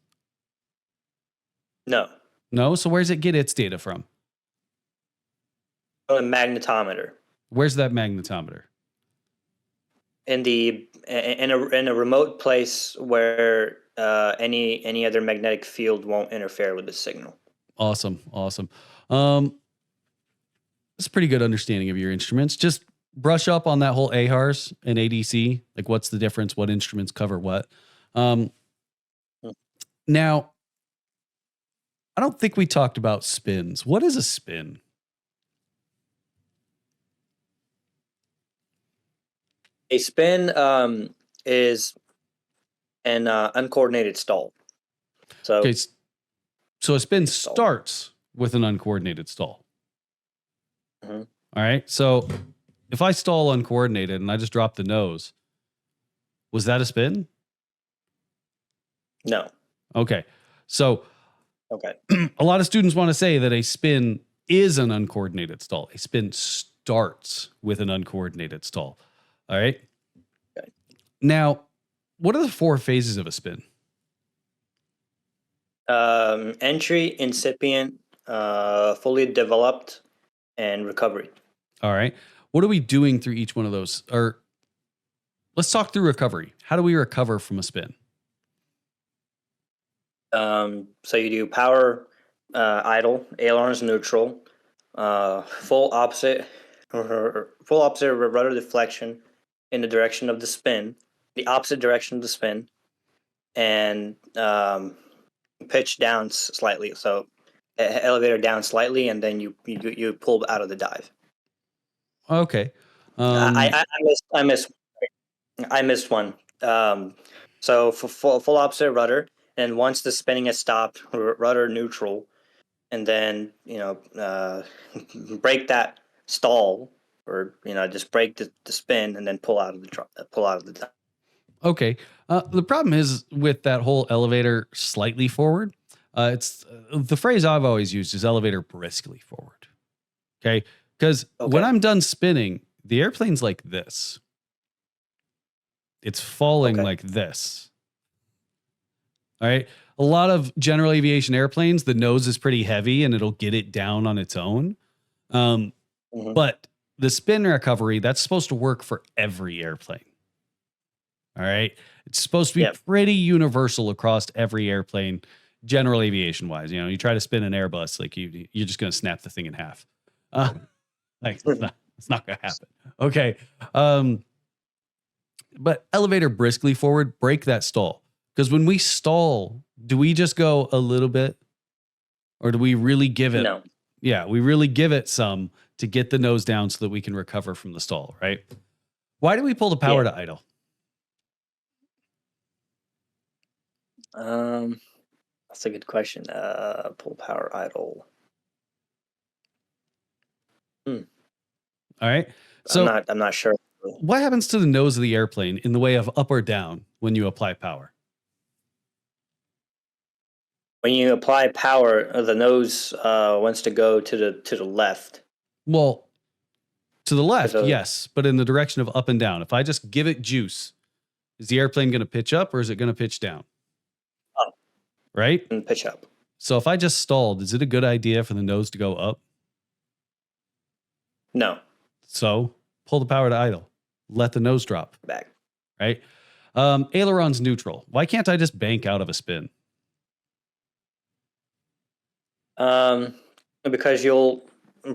No, No. So where's it get its data from? a magnetometer Where's that magnetometer? in a remote place where any other magnetic field won't interfere with the signal. Awesome. Awesome. Um, That's a pretty good understanding of your instruments. Just brush up on that whole AHARS and ADC. Like, what's the difference? What instruments cover what? Um, Hmm. Now, I don't think we talked about spins. What is a spin? A spin is an uncoordinated stall. Okay, So so a spin stall. starts with an uncoordinated stall. Hmm. All right. So if I stall uncoordinated and I just drop the nose, was that a spin? No. Okay. So Okay. a lot of students want to say that a spin is an uncoordinated stall. A spin starts with an uncoordinated stall. All right. Okay. Now, what are the four phases of a spin? Entry, incipient, fully developed, and recovery. All right. What are we doing through each one of those? Or let's talk through recovery. How do we recover from a spin? So you do power, idle, ailerons neutral, full opposite, or full opposite rudder deflection in the direction of the spin, the opposite direction of the spin, and pitch down slightly. So elevator down slightly, and then you pull out of the dive. Okay. I missed I missed one. So for full opposite rudder, and once the spinning has stopped, rudder neutral, and then break that stall, or just break the spin, and then pull out of the time. Okay. The problem is with that whole elevator slightly forward. It's the phrase I've always used is elevator briskly forward. Okay. Because when Okay. I'm done spinning, the airplane's like this. It's falling Okay. like this. All right. A lot of general aviation airplanes, the nose is pretty heavy and it'll get it down on its own. Um, Hmm. but the spin recovery, that's supposed to work for every airplane. All right. It's supposed to be Yep. pretty universal across every airplane, general aviation wise. You try to spin an Airbus, like you're just going to snap the thing in half. Uh, like it's not going to happen. Okay. Um, but elevator briskly forward, break that stall. Because when we stall, do we just go a little bit or do we really give it? No. Yeah, we really give it some to get the nose down so that we can recover from the stall, right? Why do we pull the power Yeah. to idle? Um, that's a good question. Pull power idle. Hmm. All right. So I'm not sure. what happens to the nose of the airplane in the way of up or down when you apply power? When you apply power, the nose wants to go to the left Well, to the because left, of yes, but in the direction of up and down. If I just give it juice, is the airplane going to pitch up or is it going to pitch down? up Right? and pitch up. So if I just stalled, is it a good idea for the nose to go up? No, So pull the power to idle. Let the nose drop, back. right? Aileron's neutral. Why can't I just bank out of a spin? Um, because you'll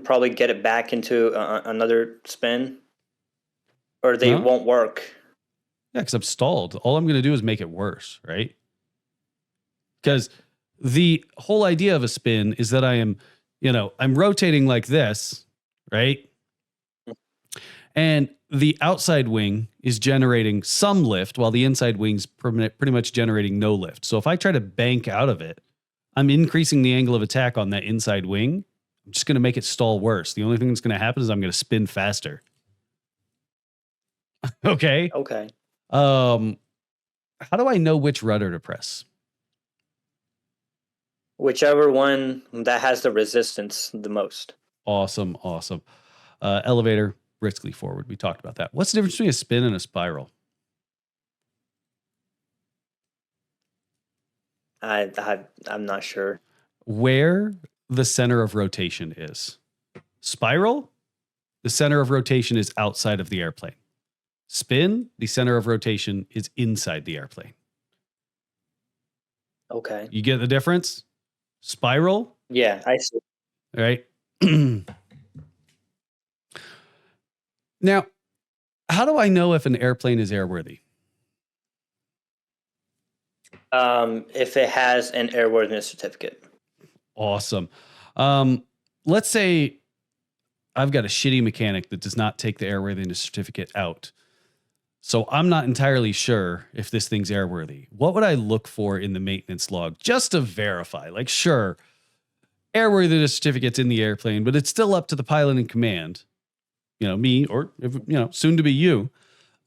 probably get it back into another spin, or they No? won't work. Yeah, because I'm stalled. All I'm going to do is make it worse, right? Yeah. Because the whole idea of a spin is that I'm rotating like this, right? And the outside wing is generating some lift while the inside wing's pretty much generating no lift. So if I try to bank out of it, I'm increasing the angle of attack on that inside wing. I'm just going to make it stall worse. The only thing that's going to happen is I'm going to spin faster. Okay. Okay. Um, how do I know which rudder to press? Whichever one that has the resistance the most. Awesome. Awesome. Elevator, briskly forward. We talked about that. What's the difference between a spin and a spiral? I'm not sure. Where the center of rotation is. Spiral, the center of rotation is outside of the airplane. Spin, the center of rotation is inside the airplane. Okay. You get the difference? Spiral, Yeah, I see. right? Now, how do I know if an airplane is airworthy? If it has an airworthiness certificate. Awesome. Let's say I've got a shitty mechanic that does not take the airworthiness certificate out. So I'm not entirely sure if this thing's airworthy. What would I look for in the maintenance log just to verify? Like, sure, airworthiness certificate's in the airplane, but it's still up to the pilot in command, me or, soon to be you,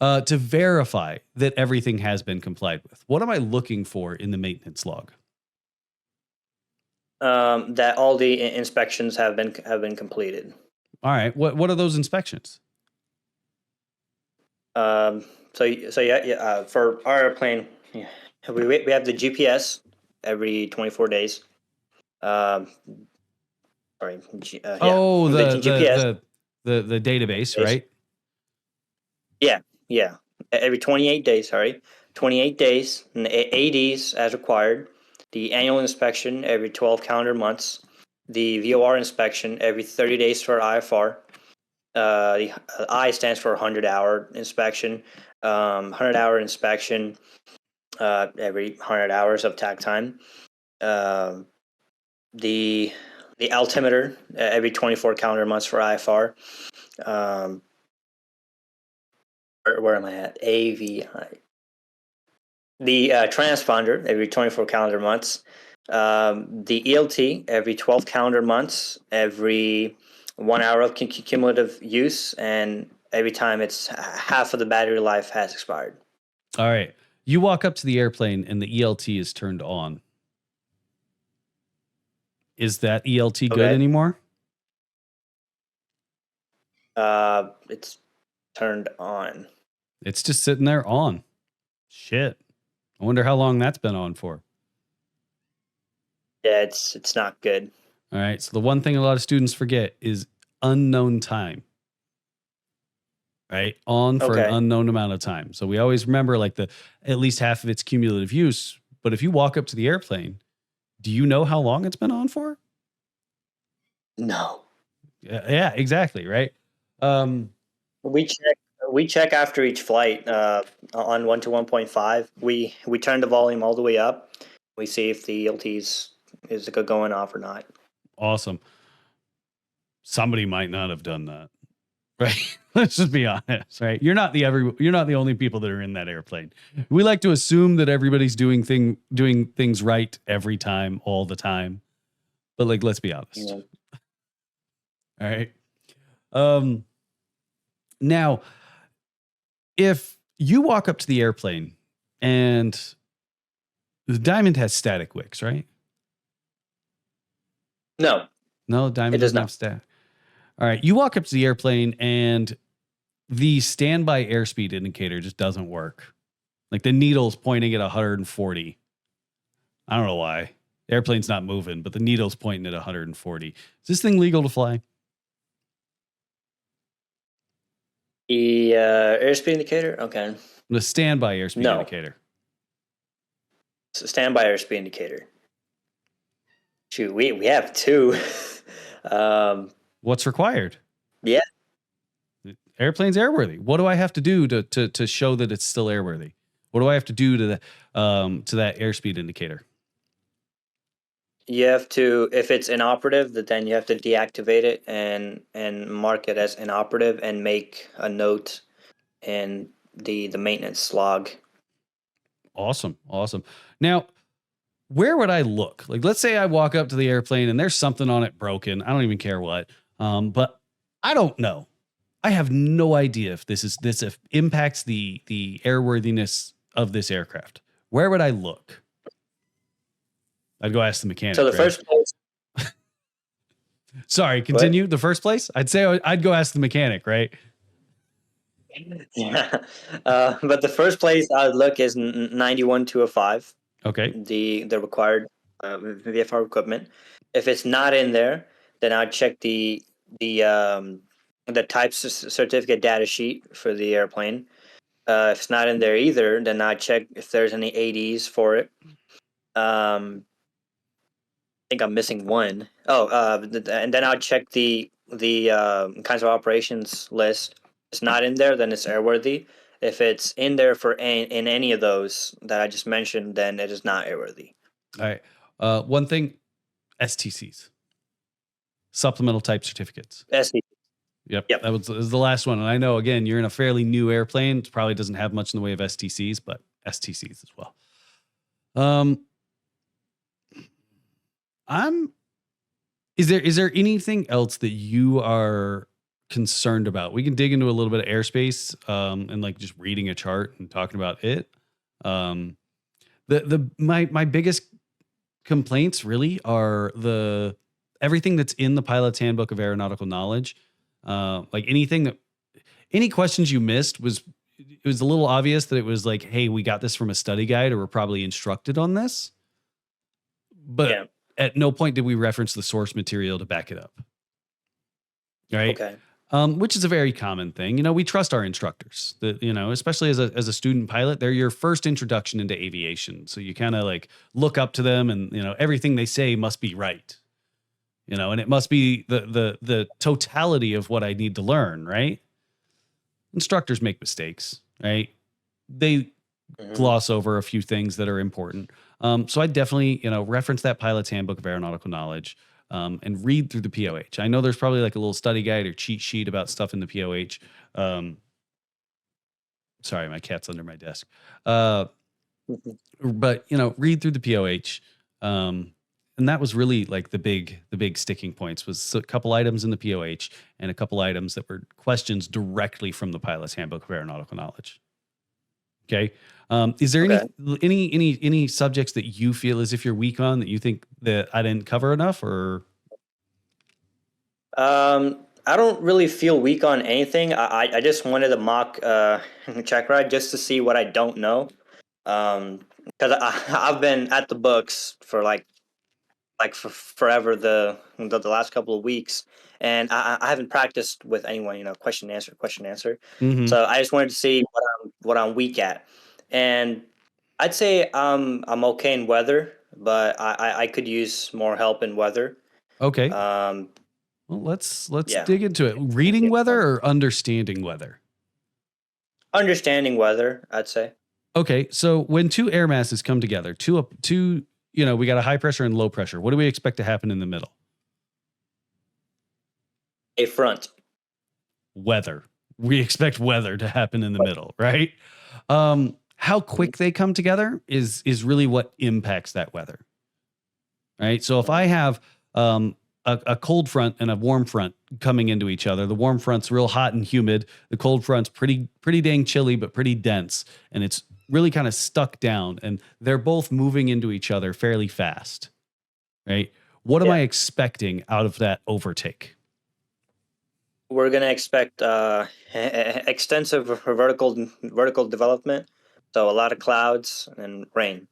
to verify that everything has been complied with. What am I looking for in the maintenance log? That all the inspections have been completed. All right. What are those inspections? For our airplane, yeah, we have the GPS every 24 days. Sorry, Oh, the the GPS. the database, Days. right? Yeah, every 28 days. Sorry, 28 days. And the ADs as required. The annual inspection every 12 calendar months. The VOR inspection every 30 days for IFR. The I stands for 100-hour inspection. 100-hour inspection every 100 hours of takt time. The the altimeter every 24 calendar months for IFR. Um, where am I at? AVI. The transponder every 24 calendar months. The ELT every 12 calendar months, every 1 hour of cumulative use, and every time it's half of the battery life has expired. All right. You walk up to the airplane and the ELT is turned on. Is that ELT good anymore? It's turned on. It's just sitting there on. Shit. I wonder how long that's been on for. Yeah, it's not good. All right. So the one thing a lot of students forget is unknown time. Right? On for an unknown amount of time. So we always remember like at least half of its cumulative use. But if you walk up to the airplane, do you know how long it's been on for? No. Yeah, exactly. Right. We check after each flight on 1 to 1.5. We turn the volume all the way up. We see if the ELT is going off or not. Awesome. Somebody might not have done that. Right. Let's just be honest, right? You're not the only people that are in that airplane. We like to assume that everybody's doing things right every time, all the time. But like, let's be honest. Yeah. All right. Now, if you walk up to the airplane and the Diamond has static wicks, right? No, Diamond doesn't have static. All right. You walk up to the airplane and the standby airspeed indicator just doesn't work. Like the needle's pointing at 140. I don't know why. The airplane's not moving, but the needle's pointing at 140. Is this thing legal to fly? The airspeed indicator? Okay. The standby airspeed indicator. So standby airspeed indicator. Shoot, we have two. What's required? Yeah. The airplane's airworthy. What do I have to do to show that it's still airworthy? What do I have to do to that airspeed indicator? You have to, if it's inoperative, then you have to deactivate it and mark it as inoperative and make a note in the maintenance log. Awesome. Now, where would I look? Like, let's say I walk up to the airplane and there's something on it broken. I don't even care what. But I don't know. I have no idea if this impacts the airworthiness of this aircraft. Where would I look? I'd go ask the mechanic. So the first place. Sorry, continue. What? The first place? I'd say I'd go ask the mechanic, right? Yeah. But the first place I would look is 91205. Okay. The required VFR equipment. If it's not in there, then I'd check the type certificate data sheet for the airplane. If it's not in there either, then I'd check if there's any ADs for it. I think I'm missing one. And then I'll check the kinds of operations list. If it's not in there, then it's airworthy. If it's in there in any of those that I just mentioned, then it is not airworthy. All right. One thing, STCs, supplemental type certificates. STCs. Yep. That was the last one. And I know, again, you're in a fairly new airplane. It probably doesn't have much in the way of STCs, but STCs as well. Is there anything else that you are concerned about? We can dig into a little bit of airspace and like just reading a chart and talking about it. My biggest complaints really are everything that's in the Pilot's Handbook of Aeronautical Knowledge. Like any questions you missed it was a little obvious that it was like, hey, we got this from a study guide or we're probably instructed on this. But at no point did we reference the source material to back it up. Right. Okay. Which is a very common thing. We trust our instructors that, especially as a student pilot, they're your first introduction into aviation. So you kind of like look up to them and, everything they say must be right. And it must be the totality of what I need to learn, right? Instructors make mistakes, right? They gloss over a few things that are important. So I definitely, reference that Pilot's Handbook of Aeronautical Knowledge. and read through the POH. I know there's probably like a little study guide or cheat sheet about stuff in the POH. Sorry, my cat's under my desk. But read through the POH. And that was really like the big sticking points was a couple items in the POH and a couple items that were questions directly from the Pilot's Handbook of Aeronautical Knowledge. Okay. Is there Okay. any subjects that you feel as if you're weak on that you think that I didn't cover enough, or? I don't really feel weak on anything. I just wanted to mock check ride just to see what I don't know. Because I've been at the books for for forever the last couple of weeks, and I haven't practiced with anyone. Question answer. Mm-hmm. So I just wanted to see what I'm weak at, and I'd say I'm okay in weather, but I could use more help in weather. Okay. Um, Well, let's yeah, dig into it. Reading yeah. weather or understanding weather? Understanding weather, I'd say. Okay, so when two air masses come together, we got a high pressure and low pressure. What do we expect to happen in the middle? A front. Weather. We expect weather to happen in the middle, right? How quick they come together is really what impacts that weather, right? So if I have a cold front and a warm front coming into each other, the warm front's real hot and humid. The cold front's pretty dang chilly, but pretty dense, and it's really kind of stuck down. And they're both moving into each other fairly fast, right? What am Yeah. I expecting out of that overtake? We're gonna expect extensive vertical development, so a lot of clouds and rain,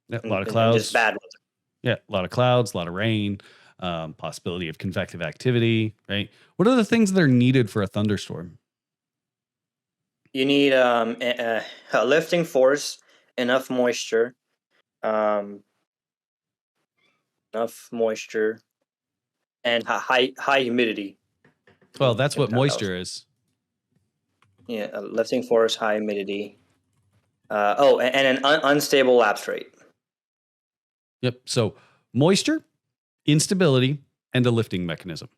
Yeah, a lot and, of and just clouds. bad weather. Yeah, a lot of clouds, a lot of rain, possibility of convective activity, right? What are the things that are needed for a thunderstorm? You need a lifting force, enough moisture, um, enough moisture, and high humidity. Well, that's Can what tell that was moisture is. yeah, a lifting force, high humidity. And an unstable lapse rate. Yep. So moisture, instability, and a lifting mechanism.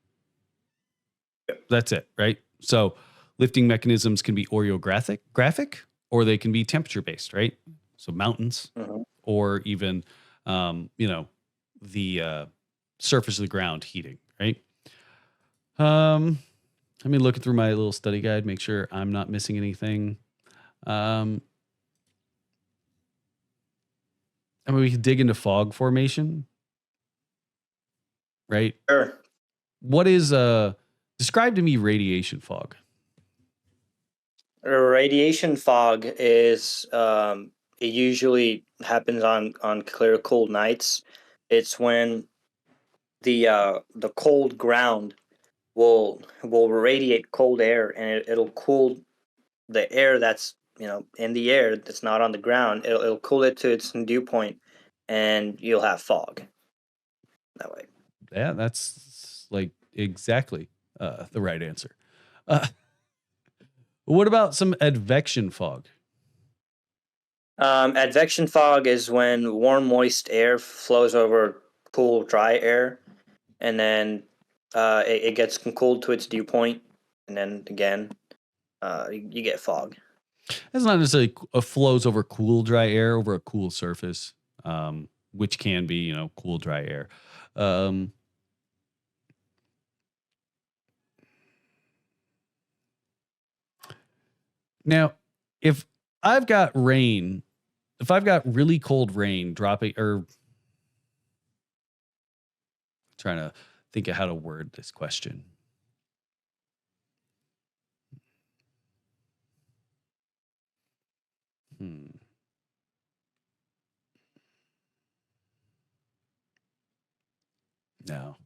That's it, right? So lifting mechanisms can be graphic, or they can be temperature based, right? So mountains, Mhm. or even, the surface of the ground heating, right? Um, Let me look through my little study guide, make sure I'm not missing anything. Um, we can dig into fog formation, right? Sure. What is describe to me radiation fog? Radiation fog is it usually happens on clear, cold nights. It's when the cold ground will radiate cold air, and it'll cool the air that's in the air that's not on the ground. It'll cool it to its dew point, and you'll have fog that way. Yeah, that's like exactly the right answer. Uh, what about some advection fog? Advection fog is when warm, moist air flows over cool, dry air, and then it gets cooled to its dew point, and then again, you get fog. It's not necessarily flows over cool, dry air over a cool surface, which can be, cool, dry air. Um, Now, if I've got rain, if I've got really cold rain dropping, or trying to think of how to word this question. Hmm. No.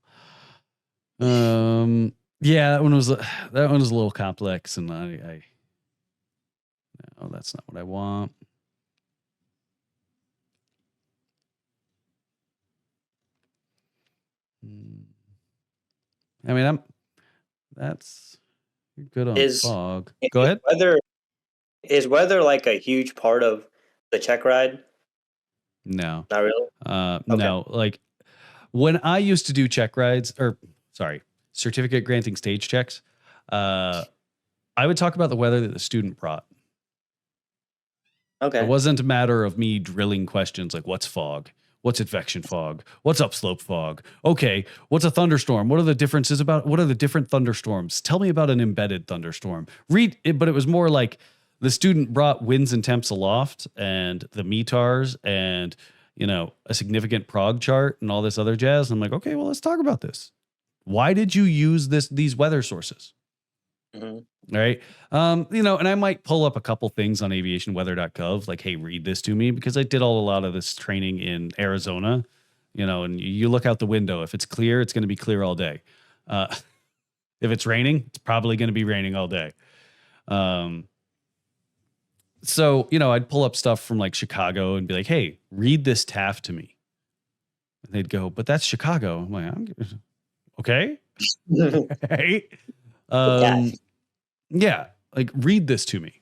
Yeah, that one was a little complex, and no, that's not what I want. Hmm. I mean, that's you're good on Is fog. Go is ahead. weather like a huge part of the check ride? No. Not really. Okay. No, like When I used to do check rides, or sorry, certificate granting stage checks, I would talk about the weather that the student brought. It Okay. wasn't a matter of me drilling questions like what's fog? What's advection fog? What's upslope fog? Okay, what's a thunderstorm? What are the differences about what are the different thunderstorms? Tell me about an embedded thunderstorm. Read it, but it was more like the student brought winds and temps aloft and the METARs and a significant prog chart and all this other jazz. I'm like, okay, well, let's talk about this. Why did you use these weather sources? hmm All right. And I might pull up a couple things on aviationweather.gov, like, hey, read this to me, because I did a lot of this training in Arizona, and you look out the window. If it's clear, it's going to be clear all day. If it's raining, it's probably going to be raining all day. So, I'd pull up stuff from like Chicago and be like, hey, read this TAF to me. And they'd go, but that's Chicago. I'm like, okay. Hey. Yeah. Yeah, like read this to me,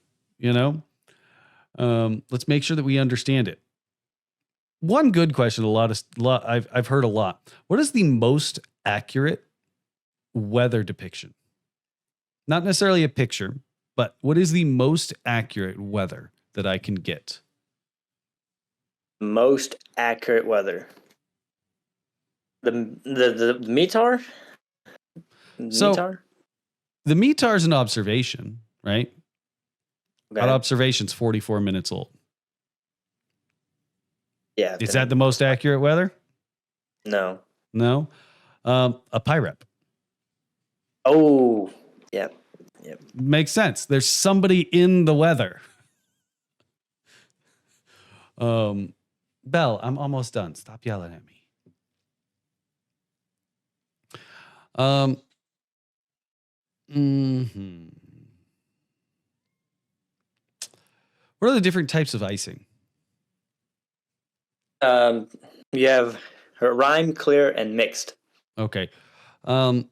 let's make sure that we understand it. One good question, I've heard a lot. What is the most accurate weather depiction? Not necessarily a picture, but what is the most accurate weather that I can get? Most accurate weather. The METAR? So METAR? the METAR is an observation, right? That Okay. observation's 44 minutes old. Yeah. Is that the most accurate weather? No. No. A PIREP. Oh, yeah. Yep. Makes sense. There's somebody in the weather. Belle, I'm almost done. Stop yelling at me. What are the different types of icing? You have rime, clear, and mixed. Okay. When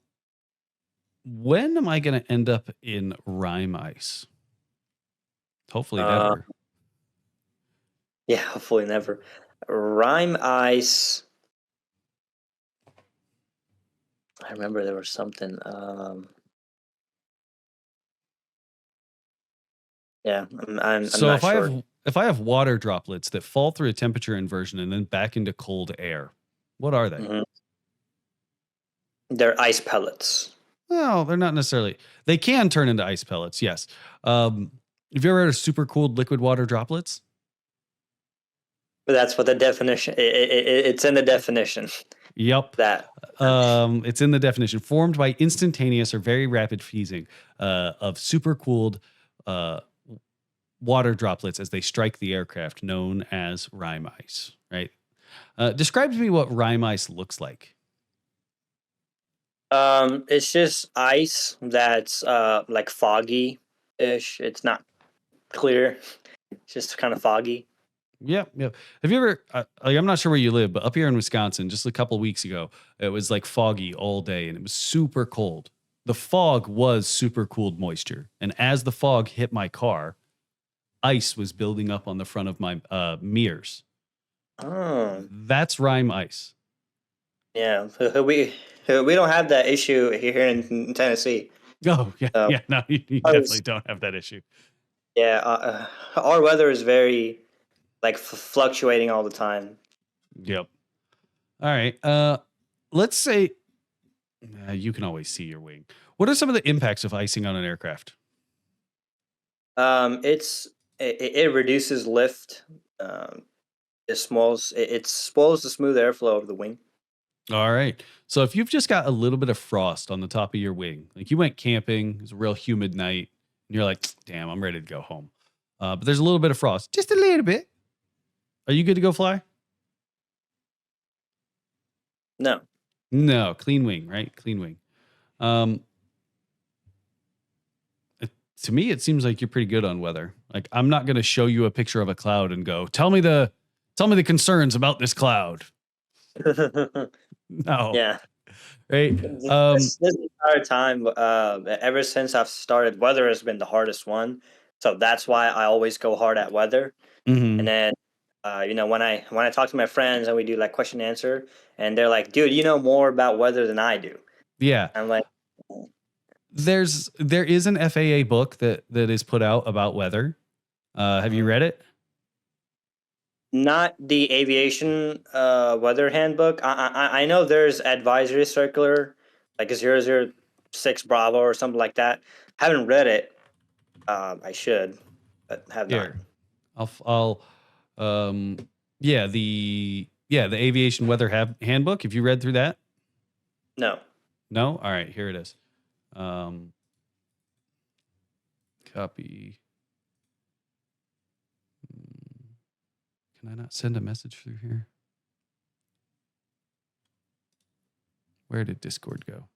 am I going to end up in rime ice? Hopefully never. Yeah, hopefully never. Rime ice. I remember there was something. Yeah, I'm So not sure. if I have water droplets that fall through a temperature inversion and then back into cold air, what are they? Mhm. They're ice pellets. No, they're not necessarily. They can turn into ice pellets, yes. Have you ever heard of super cooled liquid water droplets? But that's what the definition. It's in the definition. Yep. That. It's in the definition. Formed by instantaneous or very rapid freezing of super cooled water droplets as they strike the aircraft, known as rime ice. Right. Describe to me what rime ice looks like. It's just ice that's like foggy-ish. It's not clear. It's just kind of foggy. Yep. Have you ever? I'm not sure where you live, but up here in Wisconsin, just a couple of weeks ago, it was like foggy all day, and it was super cold. The fog was super cooled moisture, and as the fog hit my car, ice was building up on the front of my mirrors. Oh, That's rime ice. yeah. We don't have that issue here in Tennessee. Oh yeah, So, yeah. No, you ours- definitely don't have that issue. yeah, our weather is very like fluctuating all the time. Yep. All right. Let's say you can always see your wing. What are some of the impacts of icing on an aircraft? It reduces lift. It spoils the smooth airflow of the wing. All right. So if you've just got a little bit of frost on the top of your wing, like you went camping, it was a real humid night, and you're like, damn, I'm ready to go home. But there's a little bit of frost, just a little bit. Are you good to go fly? No. No, clean wing, right? Clean wing. To me, it seems like you're pretty good on weather. Like I'm not going to show you a picture of a cloud and go, tell me the concerns about this cloud. No. Yeah. Right. This entire time, ever since I've started, weather has been the hardest one. So that's why I always go hard at weather. Mhm. And then when I talk to my friends and we do like question and answer, and they're like, "Dude, you know more about weather than I do." Yeah. I'm like, There is an FAA book that is put out about weather. Have you "Mhm." read it? Not the aviation weather handbook. I know there's advisory circular like 006 Bravo or something like that. Haven't read it. I should, but have not. Here. I'll um the aviation weather handbook. Have you read through that? No. No? All right, here it is. Um Copy. Can I not send a message through here? Where did Discord go?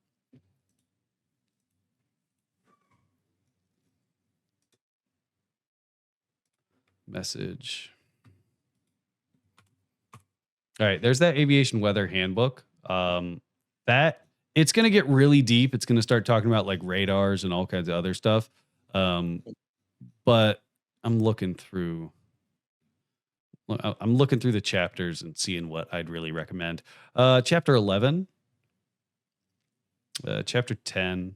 Message. All right, there's that aviation weather handbook. That it's going to get really deep. It's going to start talking about like radars and all kinds of other stuff. But I'm looking through. I'm looking through the chapters and seeing what I'd really recommend. Chapter 11, chapter 10.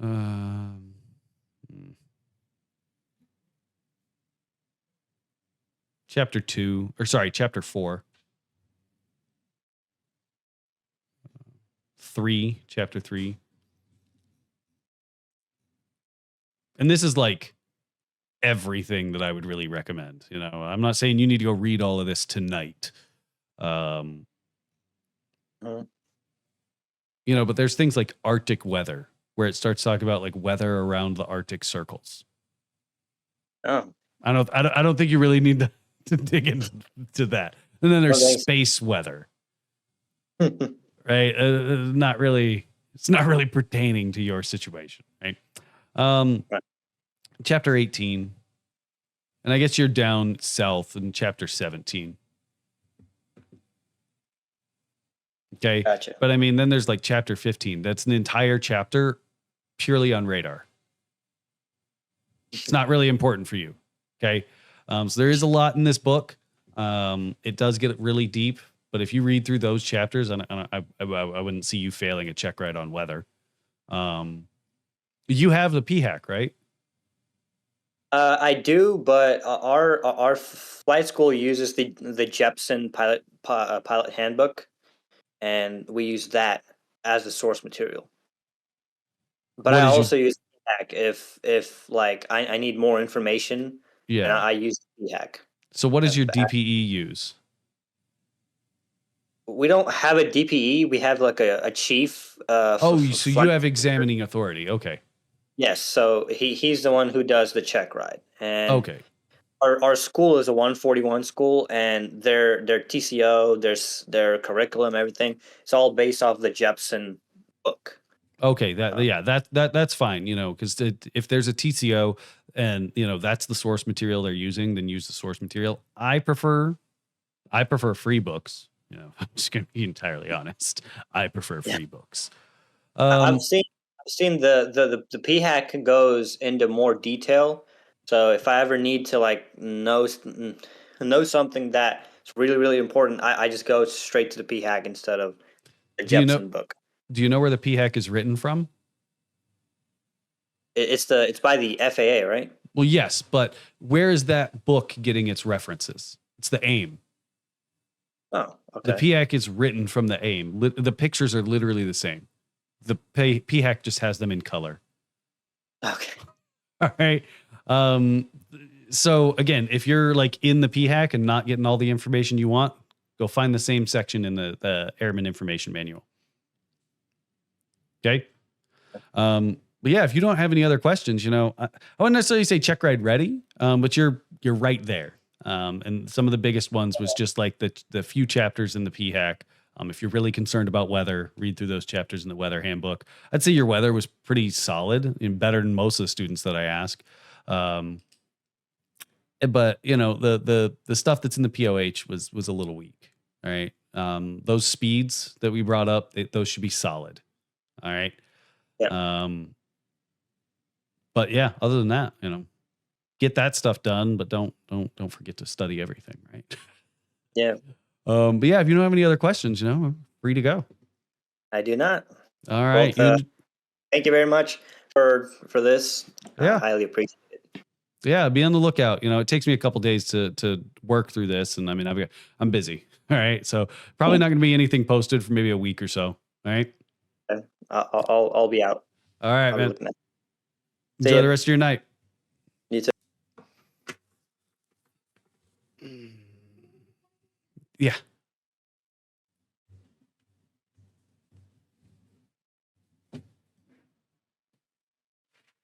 Um, hmm. Chapter 2, or sorry, chapter 4. 3, chapter 3. And this is like everything that I would really recommend. You know, I'm not saying you need to go read all of this tonight. Um, Mhm. you know, but there's things like Arctic weather where it starts talking about like weather around the Arctic circles. Oh. I don't think you really need to dig into that. And then there's Well, thanks. space weather, right? Not really. It's not really pertaining to your situation, right? Right. Chapter 18, and I guess you're down south in chapter 17. Okay. Gotcha. But I mean, then there's like chapter 15. That's an entire chapter purely on radar. It's not really important for you. Okay. So there is a lot in this book. It does get really deep, but if you read through those chapters, I wouldn't see you failing a check ride on weather. You have the PHAK, right? I do, but our flight school uses the Jepson pilot handbook, and we use that as the source material. But What I is your, also use PHAK if like I need more information, and yeah. I use PHAK. So what does Uh, your DPE use? We don't have a DPE. We have like a chief Oh, so you flight. have examining authority. Okay. Yes, so he's the one who does the check ride, and Okay. our school is a 141 school, and their TCO, their curriculum, everything, it's all based off the Jepson book. Okay, Uh, that's fine, you know, because if there's a TCO and you know that's the source material they're using, then use the source material. I prefer free books. You know, I'm just gonna be entirely honest. I prefer yeah, free books. I've Um, seen the PHAK goes into more detail. So if I ever need to like know something that's really important, I just go straight to the PHAK instead of the do you know Jepson book. do you know where the PHAK is written from? It's by the FAA, right? Well, yes, but where is that book getting its references? It's the AIM. Oh, The okay. PHAK is written from the AIM. The pictures are literally the same. The PHAK just has them in color. Okay. All right. Um, so again, if you're like in the PHAK and not getting all the information you want, go find the same section in the Airman Information Manual. Okay. But yeah, if you don't have any other questions, you know, I wouldn't necessarily say check ride ready, but you're right there. And some of the biggest ones was just like the few chapters in the PHAK. If you're really concerned about weather, read through those chapters in the weather handbook. I'd say your weather was pretty solid and better than most of the students that I ask. Um, but you know, the stuff that's in the POH was a little weak. All right. Those speeds that we brought up, those should be solid. All right. Yeah. Um, But yeah, other than that, get that stuff done, but don't forget to study everything, right? Yeah, But yeah, if you don't have any other questions, I'm free to go. I do not. All Well, right. thank you very much for this. Yeah. Highly appreciate it. Yeah, be on the lookout. It takes me a couple days to work through this, and I mean, I'm busy. All right, so probably not going to be anything posted for maybe a week or so. All right. I'll be out. All right, I'll be man. looking at. See Enjoy ya. the rest of your night. You too. Yeah.